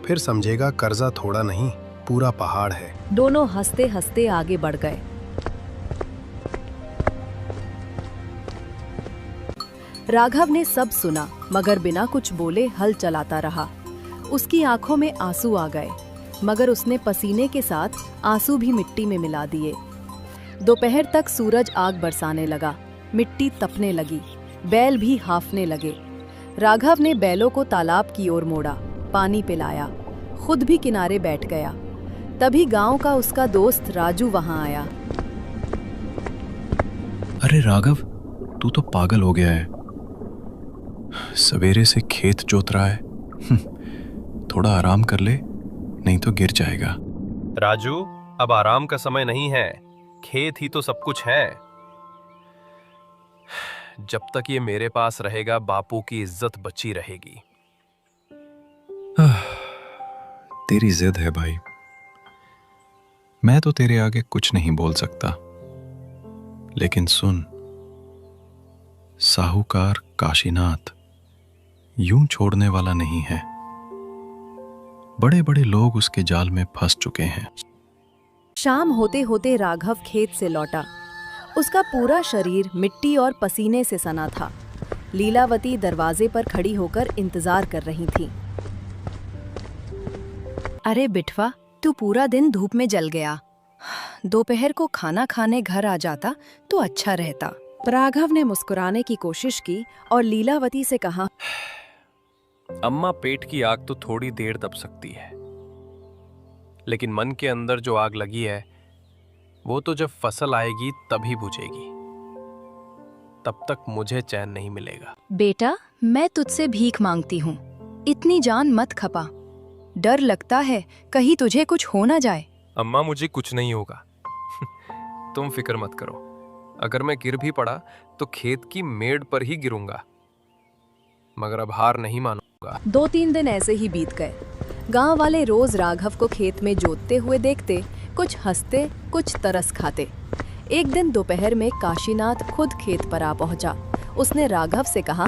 फिर समझेगा कर्जा थोड़ा नहीं पूरा पहाड़ है। दोनों हंसते हंसते आगे बढ़ गए। राघव ने सब सुना, मगर बिना कुछ बोले हल चलाता रहा। उसकी आंखों में आंसू आ गए, मगर उसने पसीने के साथ आंसू भी मिट्टी में मिला दिए। दोपहर तक सूरज आग बरसाने लगा। मिट्टी तपने लगी, बैल भी हाफने लगे। राघव ने बैलों को तालाब की ओर मोड़ा, पानी पिलाया, खुद भी किनारे बैठ गया। तभी गांव का उसका दोस्त राजू वहां आया। अरे राघव, तू तो पागल हो गया है। सवेरे से खेत जोत रहा है। थोड़ा आराम कर ले, नहीं तो गिर जाएगा। राजू, अब आराम का समय नहीं है, खेत ही तो सब कुछ है। जब तक ये मेरे पास रहेगा, बापू की इज्जत बची रहेगी। तेरी जिद है भाई, मैं तो तेरे आगे कुछ नहीं बोल सकता, लेकिन सुन, साहूकार काशीनाथ यूं छोड़ने वाला नहीं है। बड़े बड़े लोग उसके जाल में फंस चुके हैं। शाम होते होते राघव खेत से लौटा। उसका पूरा शरीर मिट्टी और पसीने से सना था। लीलावती दरवाजे पर खड़ी होकर इंतजार कर रही थी। अरे बिटवा, तू पूरा दिन धूप में जल गया। दोपहर को खाना खाने घर आ जाता तो अच्छा रहता। राघव ने मुस्कुराने की कोशिश की और लीलावती से कहा, अम्मा, पेट की आग तो थोड़ी देर दब सकती है, लेकिन मन के अंदर जो आग लगी है वो तो जब फसल आएगी तभी बुझेगी। तब तक मुझे चैन नहीं मिलेगा। बेटा, मैं तुझसे भीख मांगती हूँ, इतनी जान मत खपा। डर लगता है कहीं तुझे कुछ हो ना जाए। अम्मा, मुझे कुछ नहीं होगा। तुम फिक्र मत करो। अगर मैं गिर भी पड़ा तो खेत की मेड़ पर ही गिरूंगा, मगर अब हार नहीं मानूंगा। 2-3 दिन ऐसे ही बीत गए। गांव वाले रोज राघव को खेत में जोतते हुए देखते, कुछ हंसते कुछ तरस खाते। एक दिन दोपहर में काशीनाथ खुद खेत पर आ पहुंचा। उसने राघव से कहा,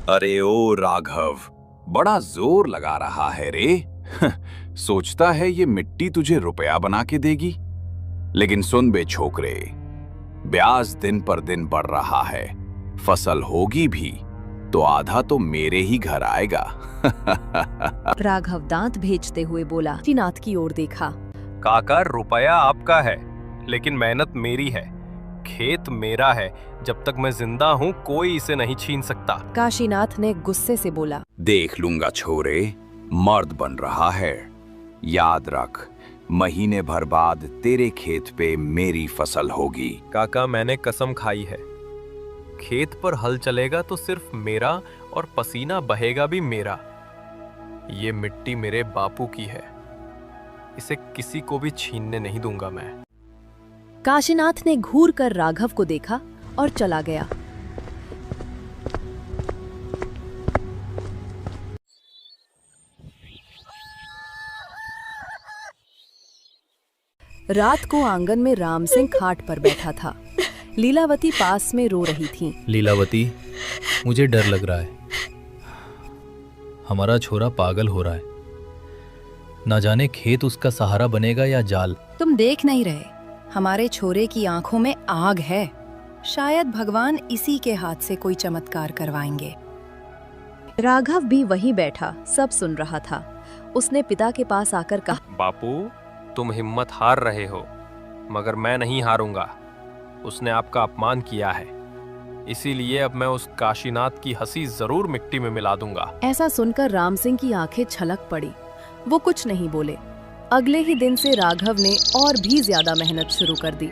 अरे ओ राघव, बड़ा जोर लगा रहा है रे। सोचता है ये मिट्टी तुझे रुपया बना के देगी। लेकिन सुन बे छोकरे, ब्याज दिन पर दिन बढ़ रहा है। फसल होगी भी तो आधा तो मेरे ही घर आएगा। राघव दांत भेजते हुए बोला। काशीनाथ की ओर देखा। काका, रुपया आपका है, लेकिन मेहनत मेरी है। खेत मेरा है। जब तक मैं जिंदा हूँ कोई इसे नहीं छीन सकता। काशीनाथ ने गुस्से से बोला, देख लूंगा छोरे, मर्द बन रहा है। याद रख, महीने भर बाद तेरे खेत पे मेरी फसल होगी। काका, मैंने कसम खाई है, खेत पर हल चलेगा तो सिर्फ मेरा और पसीना बहेगा भी मेरा। ये मिट्टी मेरे बापू की है, इसे किसी को भी छीनने नहीं दूंगा मैं। काशीनाथ ने घूर कर राघव को देखा और चला गया। रात को आंगन में राम सिंह खाट पर बैठा था। लीलावती पास में रो रही थी। लीलावती, मुझे डर लग रहा है। हमारा छोरा पागल हो रहा है। ना जाने खेत उसका सहारा बनेगा या जाल। तुम देख नहीं रहे, हमारे छोरे की आंखों में आग है। शायद भगवान इसी के हाथ से कोई चमत्कार करवाएंगे। राघव भी वहीं बैठा सब सुन रहा था। उसने पिता के पास आकर कहा, बापू, तुम हिम्मत हार रहे हो, मगर मैं नहीं हारूंगा। उसने आपका अपमान किया है, इसीलिए अब मैं उस काशीनाथ की हंसी जरूर मिट्टी में मिला दूंगा। ऐसा सुनकर राम सिंह की आंखें छलक पड़ी। वो कुछ नहीं बोले। अगले ही दिन से राघव ने और भी ज्यादा मेहनत शुरू कर दी।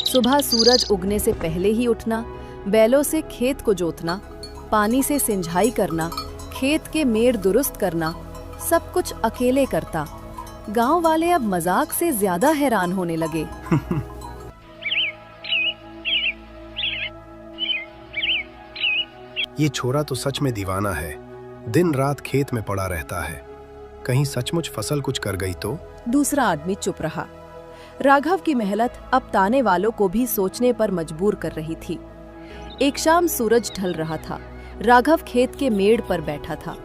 सुबह सूरज उगने से पहले ही उठना, बैलों से खेत को जोतना, पानी से सिंचाई करना, खेत के मेड़ दुरुस्त करना, सब कुछ अकेले करता। गांव वाले अब मजाक से ज्यादा हैरान होने लगे। ये छोरा तो सच में दीवाना है, दिन रात खेत में पड़ा रहता है। कहीं सचमुच फसल कुछ कर गई तो? दूसरा आदमी चुप रहा। राघव की मेहनत अब ताने वालों को भी सोचने पर मजबूर कर रही थी। एक शाम सूरज ढल रहा था। राघव खेत के मेड़ पर बैठा था।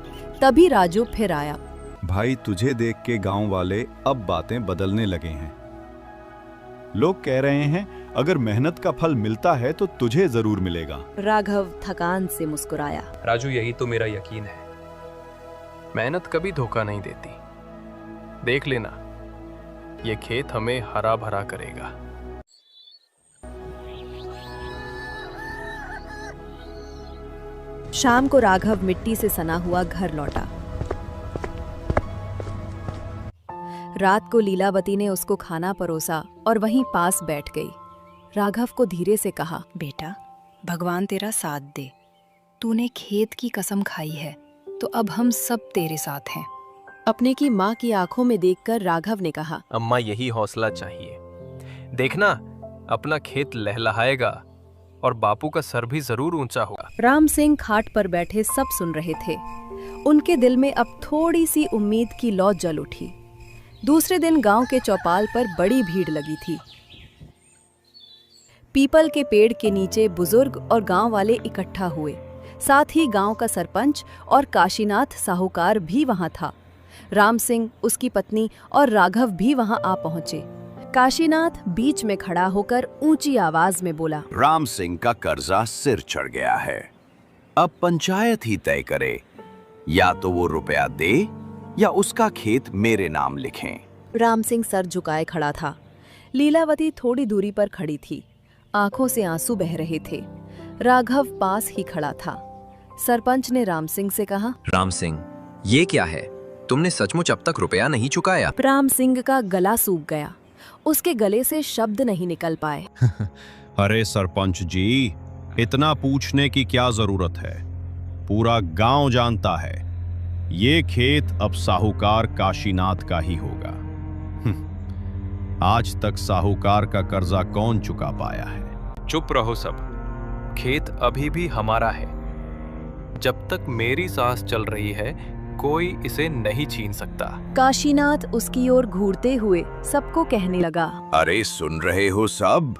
तभी राजू फिर आया। भाई, तुझे देख के गांव वाले अब बातें बदलने लगे हैं। लोग कह रहे हैं अगर मेहनत का फल मिलता है तो तुझे जरूर मिलेगा। राघव थकान से मुस्कुराया। राजू, यही तो मेरा यकीन है। मेहनत कभी धोखा नहीं देती। देख लेना, ये खेत हमें हरा भरा करेगा। शाम को राघव मिट्टी से सना हुआ घर लौटा। रात को लीलावती ने उसको खाना परोसा और वहीं पास बैठ गई। राघव को धीरे से कहा, बेटा, भगवान तेरा साथ दे। तूने खेत की कसम खाई है तो अब हम सब तेरे साथ हैं। अपने की माँ की आंखों में देखकर राघव ने कहा, अम्मा, यही हौसला चाहिए। देखना, अपना खेत लहलहाएगा और बापू का सर भी जरूर ऊंचा होगा। राम सिंह खाट पर बैठे सब सुन रहे थे। उनके दिल में अब थोड़ी सी उम्मीद की लौ जल उठी। दूसरे दिन गांव के चौपाल पर बड़ी भीड़ लगी थी। पीपल के पेड़ के नीचे बुजुर्ग और गांव वाले इकट्ठा हुए। साथ ही गांव का सरपंच और काशीनाथ साहूकार भी वहां था। राम सिंह, उसकी पत्नी और राघव भी वहां आ पहुंचे। काशीनाथ बीच में खड़ा होकर ऊंची आवाज में बोला, राम सिंह का कर्जा सिर चढ़ गया है। अब पंचायत ही तय करे, या तो वो रुपया दे या उसका खेत मेरे नाम लिखें। राम सिंह सर झुकाए खड़ा था। लीलावती थोड़ी दूरी पर खड़ी थी। आंखों से आंसू बह रहे थे। राघव पास ही खड़ा था। सरपंच ने राम सिंह से कहा, राम सिंह, ये क्या है? तुमने सचमुच अब तक रुपया नहीं चुकाया? राम सिंह का गला सूख गया। उसके गले से शब्द नहीं निकल पाए। अरे सरपंच जी, इतना पूछने की क्या जरूरत है? पूरा गांव जानता है ये खेत अब साहूकार काशीनाथ का ही होगा। आज तक साहूकार का कर्जा कौन चुका पाया है? चुप रहो सब। खेत अभी भी हमारा है। जब तक मेरी सांस चल रही है, कोई इसे नहीं छीन सकता। काशीनाथ उसकी ओर घूरते हुए सबको कहने लगा, अरे सुन रहे हो सब?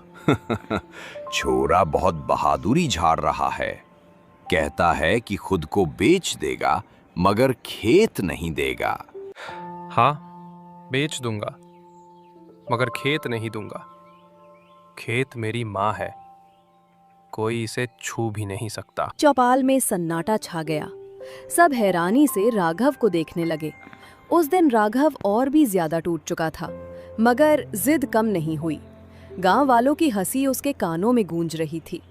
छोरा बहुत बहादुरी झाड़ रहा है। कहता है कि खुद को बेच देगा मगर खेत नहीं देगा। हाँ, बेच दूंगा मगर खेत नहीं दूंगा। खेत मेरी माँ है, कोई इसे छू भी नहीं सकता। चौपाल में सन्नाटा छा गया। सब हैरानी से राघव को देखने लगे। उस दिन राघव और भी ज्यादा टूट चुका था, मगर जिद कम नहीं हुई। गांव वालों की हंसी उसके कानों में गूंज रही थी।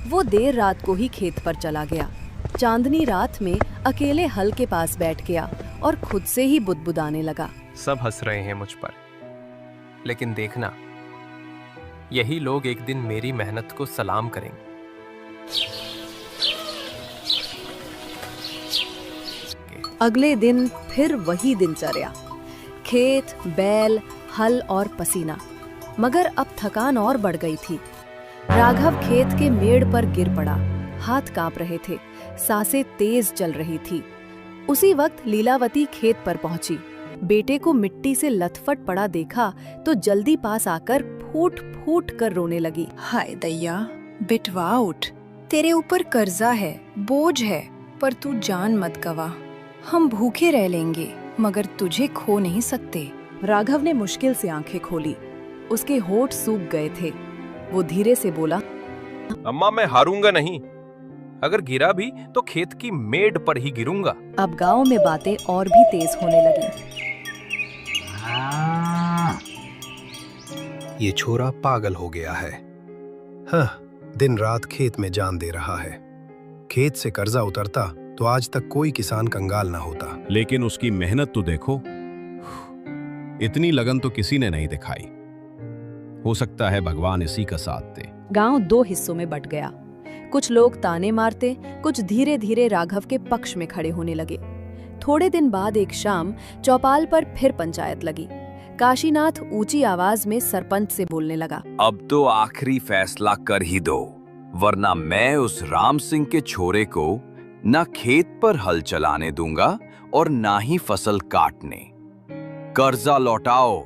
वो देर रात को ही खेत पर चला गया। चांदनी रात में अकेले हल के पास बैठ गया और खुद से ही बुदबुदाने लगा। सब हंस रहे हैं मुझ पर, लेकिन देखना, यही लोग एक दिन मेरी मेहनत को सलाम करेंगे। अगले दिन फिर वही दिनचर्या। खेत, बैल, हल और पसीना। मगर अब थकान और बढ़ गई थी। राघव खेत के मेड़ पर गिर पड़ा। हाथ कांप रहे थे, सांसें तेज चल रही थी। उसी वक्त लीलावती खेत पर पहुंची। बेटे को मिट्टी से लथपथ पड़ा देखा तो जल्दी पास आकर फूट फूट कर रोने लगी। हाय दैया, बिटवा उठ। तेरे ऊपर कर्जा है, बोझ है, पर तू जान मत गवा। हम भूखे रह लेंगे मगर तुझे खो नहीं सकते। राघव ने मुश्किल से आंखें खोली। उसके होठ सूख गए थे। वो धीरे से बोला, अम्मा, मैं हारूंगा नहीं। अगर गिरा भी तो खेत की मेड़ पर ही गिरूंगा। अब गांव में बातें और भी तेज होने लगी। ये छोरा पागल हो गया है। हाँ, दिन रात खेत में जान दे रहा है। खेत से कर्जा उतरता तो आज तक कोई किसान कंगाल ना होता। लेकिन उसकी मेहनत तो देखो, इतनी लगन तो किसी ने नहीं दिखाई। हो सकता है भगवान इसी का साथ दे। गांव दो हिस्सों में बट गया। कुछ लोग ताने मारते, कुछ धीरे धीरे राघव के पक्ष में खड़े होने लगे। थोड़े दिन बाद एक शाम चौपाल पर फिर पंचायत लगी। काशीनाथ ऊंची आवाज में सरपंच से बोलने लगा, अब तो आखिरी फैसला कर ही दो, वरना मैं उस राम सिंह के छोरे को ना खेत पर हल चलाने दूंगा और ना ही फसल काटने। कर्जा लौटाओ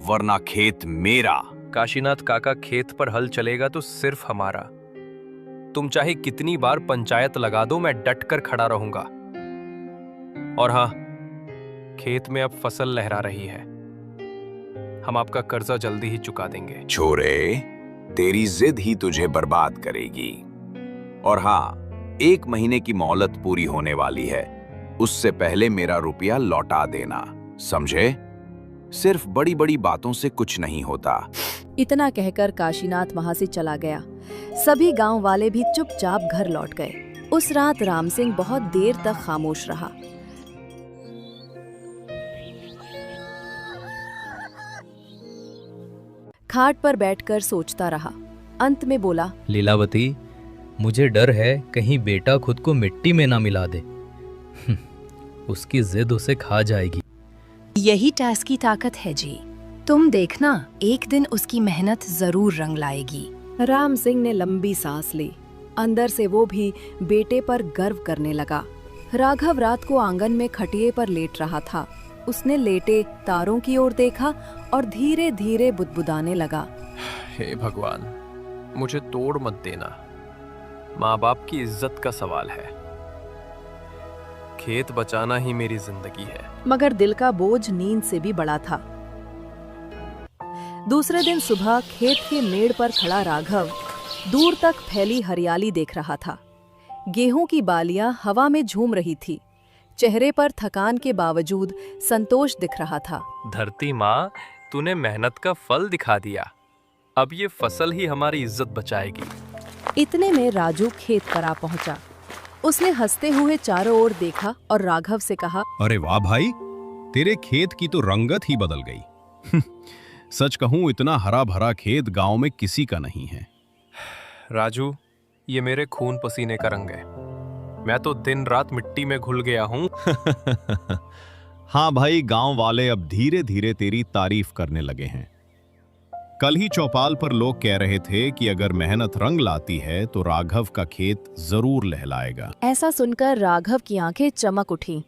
वरना खेत मेरा। काशीनाथ काका, खेत पर हल चलेगा तो सिर्फ हमारा। तुम चाहे कितनी बार पंचायत लगा दो, मैं डट कर खड़ा रहूंगा। और हाँ, खेत में अब फसल लहरा रही है। हम आपका कर्जा जल्दी ही चुका देंगे। छोरे, तेरी जिद ही तुझे बर्बाद करेगी। और हाँ, 1 महीने की मोहलत पूरी होने वाली है। उससे पहले मेरा रुपया लौटा देना, समझे? सिर्फ बड़ी बड़ी बातों से कुछ नहीं होता। इतना कहकर काशीनाथ वहां से चला गया। सभी गांव वाले भी चुपचाप घर लौट गए। उस रात राम सिंह बहुत देर तक खामोश रहा। खाट पर बैठकर सोचता रहा। अंत में बोला, लीलावती, मुझे डर है कहीं बेटा खुद को मिट्टी में ना मिला दे। उसकी जिद उसे खा जाएगी। यही टैस की ताकत है जी। तुम देखना, एक दिन उसकी मेहनत जरूर रंग लाएगी। राम सिंह ने लंबी सांस ली। अंदर से वो भी बेटे पर गर्व करने लगा। राघव रात को आंगन में खटिए पर लेट रहा था। उसने लेटे तारों की ओर देखा और धीरे धीरे बुदबुदाने लगा। हे भगवान, मुझे तोड़ मत देना। माँ बाप की इज्जत का सवाल है। खेत बचाना ही मेरी जिंदगी है। मगर दिल का बोझ नींद से भी बड़ा था। दूसरे दिन सुबह खेत के मेड़ पर खड़ा राघव दूर तक फैली हरियाली देख रहा था। गेहूं की बालियां हवा में झूम रही थी। चेहरे पर थकान के बावजूद संतोष दिख रहा था। धरती माँ, तूने मेहनत का फल दिखा दिया। अब ये फसल ही हमारी इज्जत बचाएगी। इतने में राजू खेत पर आ पहुंचा। उसने हंसते हुए चारों ओर देखा और राघव से कहा, अरे वाह भाई, तेरे खेत की तो रंगत ही बदल गई। सच कहूं, इतना हरा भरा खेत गांव में किसी का नहीं है। राजू, ये मेरे खून पसीने का रंग है। मैं तो दिन रात मिट्टी में घुल गया हूं। हाँ भाई, गांव वाले अब धीरे धीरे तेरी तारीफ करने लगे हैं। कल ही चौपाल पर लोग कह रहे थे कि अगर मेहनत रंग लाती है तो राघव का खेत जरूर लहलाएगा। ऐसा सुनकर राघव की आंखें चमक उठी।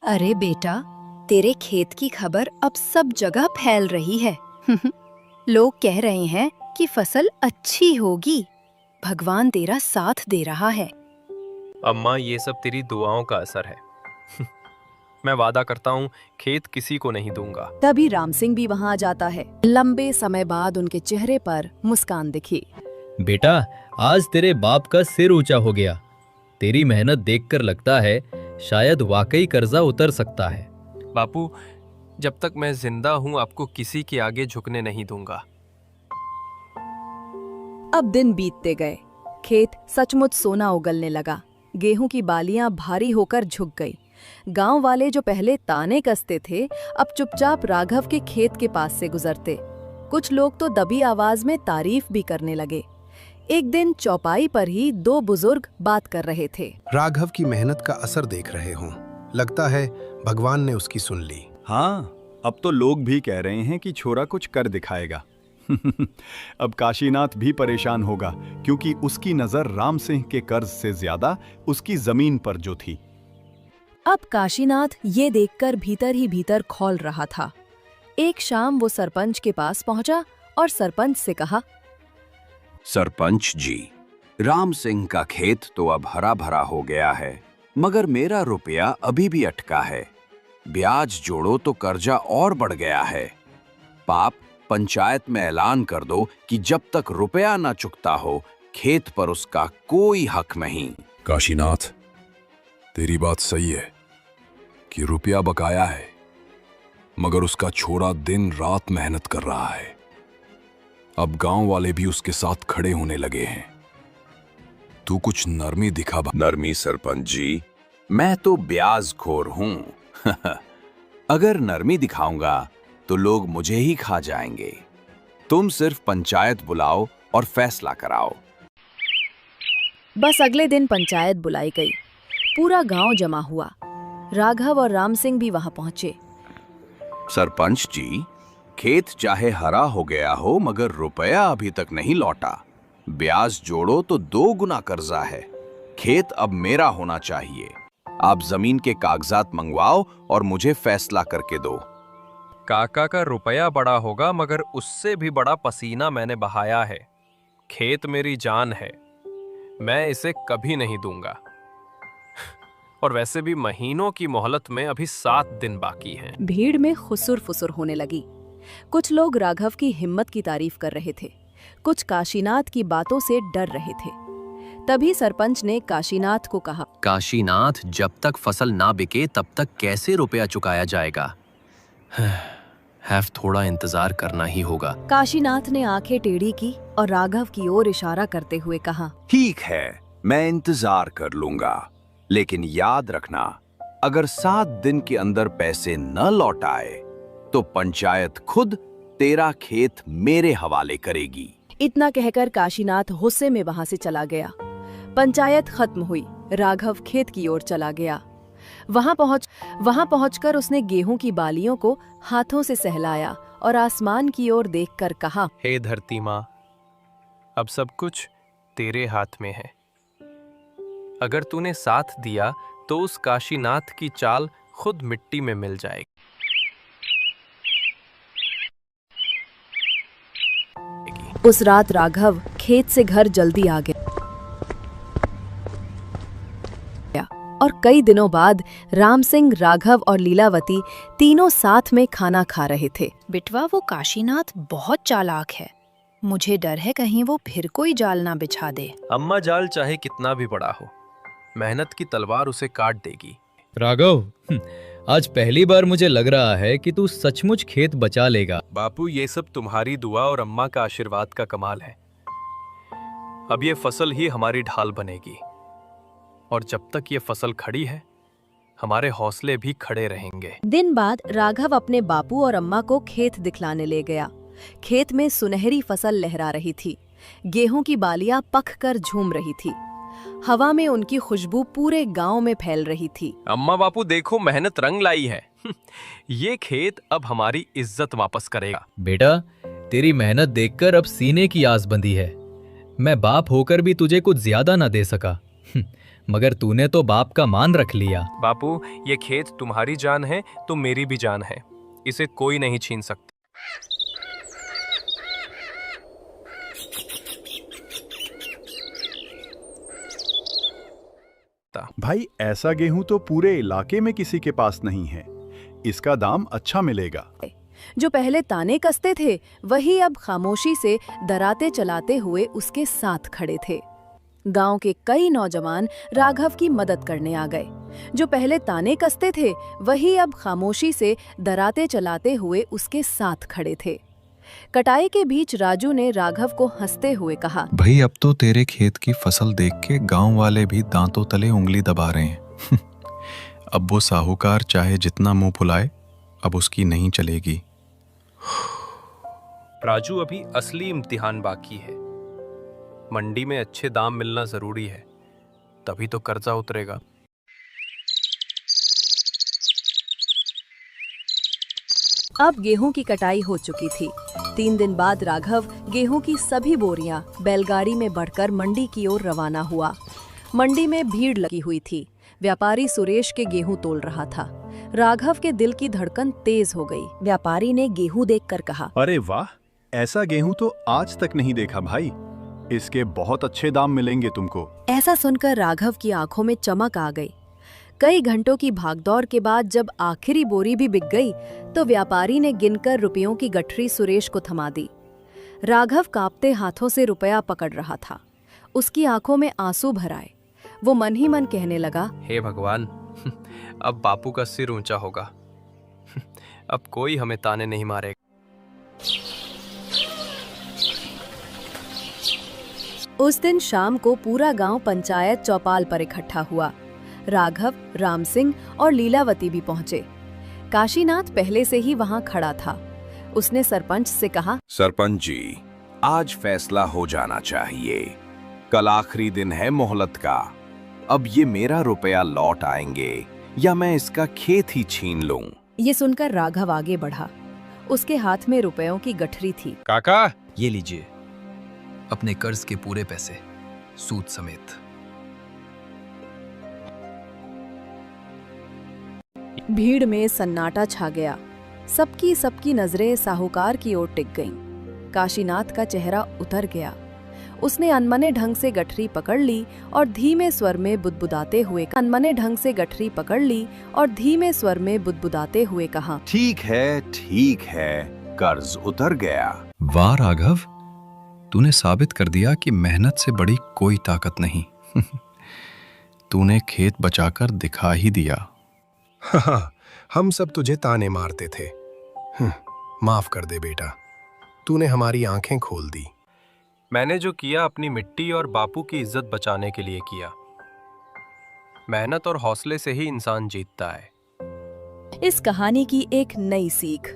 अरे बेटा, तेरे खेत की खबर अब सब जगह फैल रही है। लोग कह रहे हैं कि फसल अच्छी होगी। भगवान तेरा साथ दे रहा है। अम्मा, ये सब तेरी दुआओं का असर है। मैं वादा करता हूँ, खेत किसी को नहीं दूंगा। तभी राम सिंह भी वहां आ जाता है। लंबे समय बाद उनके चेहरे पर मुस्कान दिखी। बेटा, आज तेरे बाप का सिर ऊंचा हो गया। तेरी मेहनत देखकर लगता है शायद वाकई कर्जा उतर सकता है। बापू, जब तक मैं जिंदा हूँ आपको किसी के आगे झुकने नहीं दूंगा। अब दिन बीतते गए। खेत सचमुच सोना उगलने लगा। गेहूं की बालियां भारी होकर झुक गई। गांव वाले जो पहले ताने कसते थे, अब चुपचाप राघव के खेत के पास से गुजरते। कुछ लोग तो दबी आवाज में तारीफ भी करने लगे। एक दिन चौपाई पर ही दो बुजुर्ग बात कर रहे थे। राघव की मेहनत का असर देख रहे हों। लगता है भगवान ने उसकी सुन ली। हाँ, अब तो लोग भी कह रहे हैं कि छोरा कुछ कर दिखाएगा। अब काशीनाथ भी परेशान होगा, क्योंकि उसकी नजर राम सिंह के कर्ज से ज्यादा उसकी जमीन पर जो थी। अब काशीनाथ ये देखकर भीतर ही भीतर खौल रहा था। एक शाम वो सरपंच के पास पहुंचा और सरपंच से कहा, सरपंच जी, राम सिंह का खेत तो अब हरा भरा हो गया है, मगर मेरा रुपया अभी भी अटका है। ब्याज जोड़ो तो कर्जा और बढ़ गया है। पाप, पंचायत में ऐलान कर दो कि जब तक रुपया न चुकता हो, खेत पर उसका कोई हक नहीं। काशीनाथ, तेरी बात सही है कि रुपया बकाया है, मगर उसका छोरा दिन रात मेहनत कर रहा है। अब गांव वाले भी उसके साथ खड़े होने लगे हैं। तू कुछ नरमी दिखा। नरमी सरपंच जी, मैं तो ब्याजखोर हूं। अगर नरमी दिखाऊंगा तो लोग मुझे ही खा जाएंगे। तुम सिर्फ पंचायत बुलाओ और फैसला कराओ। बस अगले दिन पंचायत बुलाई गई। पूरा गांव जमा हुआ। राघव और राम सिंह भी वहां पहुंचे। सरपंच जी, खेत चाहे हरा हो गया हो, मगर रुपया अभी तक नहीं लौटा। ब्याज जोड़ो तो 2 गुना कर्जा है। खेत अब मेरा होना चाहिए। आप जमीन के कागजात मंगवाओ और मुझे फैसला करके दो। काका का रुपया बड़ा होगा, मगर उससे भी बड़ा पसीना मैंने बहाया है। खेत मेरी जान है, मैं इसे कभी नहीं दूंगा। और वैसे भी महीनों की मोहलत में अभी 7 दिन बाकी हैं। भीड़ में खुसुर फुसुर होने लगी। कुछ लोग राघव की हिम्मत की तारीफ कर रहे थे, कुछ काशीनाथ की बातों से डर रहे थे। तभी सरपंच ने काशीनाथ को कहा, काशीनाथ, जब तक फसल ना बिके तब तक कैसे रुपया चुकाया जाएगा? थोड़ा इंतजार करना ही होगा। काशीनाथ ने आंखें टेढ़ी की और राघव की ओर इशारा करते हुए कहा, ठीक है, मैं इंतजार कर लूंगा, लेकिन याद रखना, अगर 7 दिन के अंदर पैसे न लौट आए तो पंचायत खुद तेरा खेत मेरे हवाले करेगी। इतना कहकर काशीनाथ गुस्से में वहां से चला गया। पंचायत खत्म हुई। राघव खेत की ओर चला गया। वहां पहुंचकर उसने गेहूं की बालियों को हाथों से सहलाया और आसमान की ओर देखकर कहा, हे धरती माँ, अब सब कुछ तेरे हाथ में है। अगर तूने साथ दिया तो उस काशीनाथ की चाल खुद मिट्टी में मिल जाएगी। उस रात राघव खेत से घर जल्दी आ गया और कई दिनों बाद राम सिंह, राघव और लीलावती तीनों साथ में खाना खा रहे थे। बिटवा, वो काशीनाथ बहुत चालाक है। मुझे डर है कहीं वो फिर कोई जाल ना बिछा दे। अम्मा, जाल चाहे कितना भी बड़ा हो, मेहनत की तलवार उसे काट देगी। राघव, आज पहली बार मुझे लग रहा है कि तू सचमुच खेत बचा लेगा। बापू, ये सब तुम्हारी दुआ और अम्मा का आशीर्वाद का कमाल है। अब ये फसल ही हमारी ढाल बनेगी, और जब तक ये फसल खड़ी है, हमारे हौसले भी खड़े रहेंगे। दिन बाद राघव अपने बापू और अम्मा को खेत दिखलाने ले गया। खेत में सुनहरी फसल लहरा रही थी। गेहूं की बालियां पक कर झूम रही थी। हवा में उनकी खुशबू पूरे गांव में फैल रही थी। अम्मा, बापू देखो, मेहनत रंग लाई है। ये खेत अब हमारी इज्जत वापस करेगा। बेटा, तेरी मेहनत देखकर अब सीने की आस बंधी है। मैं बाप होकर भी तुझे कुछ ज्यादा ना दे सका, मगर तूने तो बाप का मान रख लिया। बापू, ये खेत तुम्हारी जान है तो मेरी भी जान है। इसे कोई नहीं छीन सकता। भाई, ऐसा गेहूं तो पूरे इलाके में किसी के पास नहीं है। इसका दाम अच्छा मिलेगा। जो पहले ताने कसते थे, वही अब खामोशी से दराते चलाते हुए उसके साथ खड़े थे। गांव के कई नौजवान राघव की मदद करने आ गए। जो पहले ताने कसते थे, वही अब खामोशी से दराते चलाते हुए उसके साथ खड़े थे। कटाई के बीच राजू ने राघव को हंसते हुए कहा, भाई, अब तो तेरे खेत की फसल देख के गांव वाले भी दांतों तले उंगली दबा रहे हैं। अब वो साहूकार चाहे जितना मुंह फुलाए, अब उसकी नहीं चलेगी। राजू, अभी असली इम्तिहान बाकी है। मंडी में अच्छे दाम मिलना जरूरी है, तभी तो कर्जा उतरेगा। अब गेहूं की कटाई हो चुकी थी। 3 दिन बाद राघव गेहूं की सभी बोरियां बैलगाड़ी में बढ़कर मंडी की ओर रवाना हुआ। मंडी में भीड़ लगी हुई थी। व्यापारी सुरेश के गेहूं तोल रहा था। राघव के दिल की धड़कन तेज हो गई। व्यापारी ने गेहूं देखकर कहा, अरे वाह, ऐसा गेहूं तो आज तक नहीं देखा भाई। इसके बहुत अच्छे दाम मिलेंगे तुमको। ऐसा सुनकर राघव की आंखों में चमक आ गई। कई घंटों की भागदौड़ के बाद जब आखिरी बोरी भी बिक गई, तो व्यापारी ने गिनकर रुपयों की गठरी सुरेश को थमा दी। राघव कांपते हाथों से रुपया पकड़ रहा था। उसकी आंखों में आंसू भर आए। वो मन ही मन कहने लगा, हे भगवान, अब बापू का सिर ऊंचा होगा। अब कोई हमें ताने नहीं मारेगा। उस दिन शाम को पूरा गांव पंचायत चौपाल पर इकट्ठा हुआ। राघव, राम सिंह और लीलावती भी पहुंचे। काशीनाथ पहले से ही वहां खड़ा था। उसने सरपंच से कहा, सरपंच जी, आज फैसला हो जाना चाहिए। कल आखिरी दिन है मोहलत का। अब ये मेरा रुपया लौट आएंगे या मैं इसका खेत ही छीन लूं। ये सुनकर राघव आगे बढ़ा। उसके हाथ में रुपयों की गठरी थी। काका, ये लीजिए अपने कर्ज के पूरे पैसे, सूद समेत। भीड़ में सन्नाटा छा गया। सबकी नजरें साहूकार की ओर टिक गईं। काशीनाथ का चेहरा उतर गया। उसने अनमने ढंग से गठरी पकड़ ली और धीमे स्वर में बुदबुदाते हुए कहा, ठीक है, कर्ज उतर गया। वाह राघव, तूने साबित कर दिया कि मेहनत से बड़ी कोई ताकत नहीं। तूने खेत बचाकर दिखा ही दिया। हाँ, हम सब तुझे ताने मारते थे। माफ कर दे बेटा, तूने हमारी आंखें खोल दी। मैंने जो किया अपनी मिट्टी और बापू की इज्जत बचाने के लिए किया। मेहनत और हौसले से ही इंसान जीतता है। इस कहानी की एक नई सीख,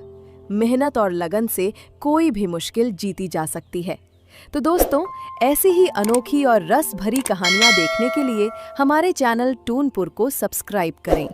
मेहनत और लगन से कोई भी मुश्किल जीती जा सकती है। तो दोस्तों, ऐसी ही अनोखी और रस भरी कहानियां देखने के लिए हमारे चैनल टूनपुर को सब्सक्राइब करें।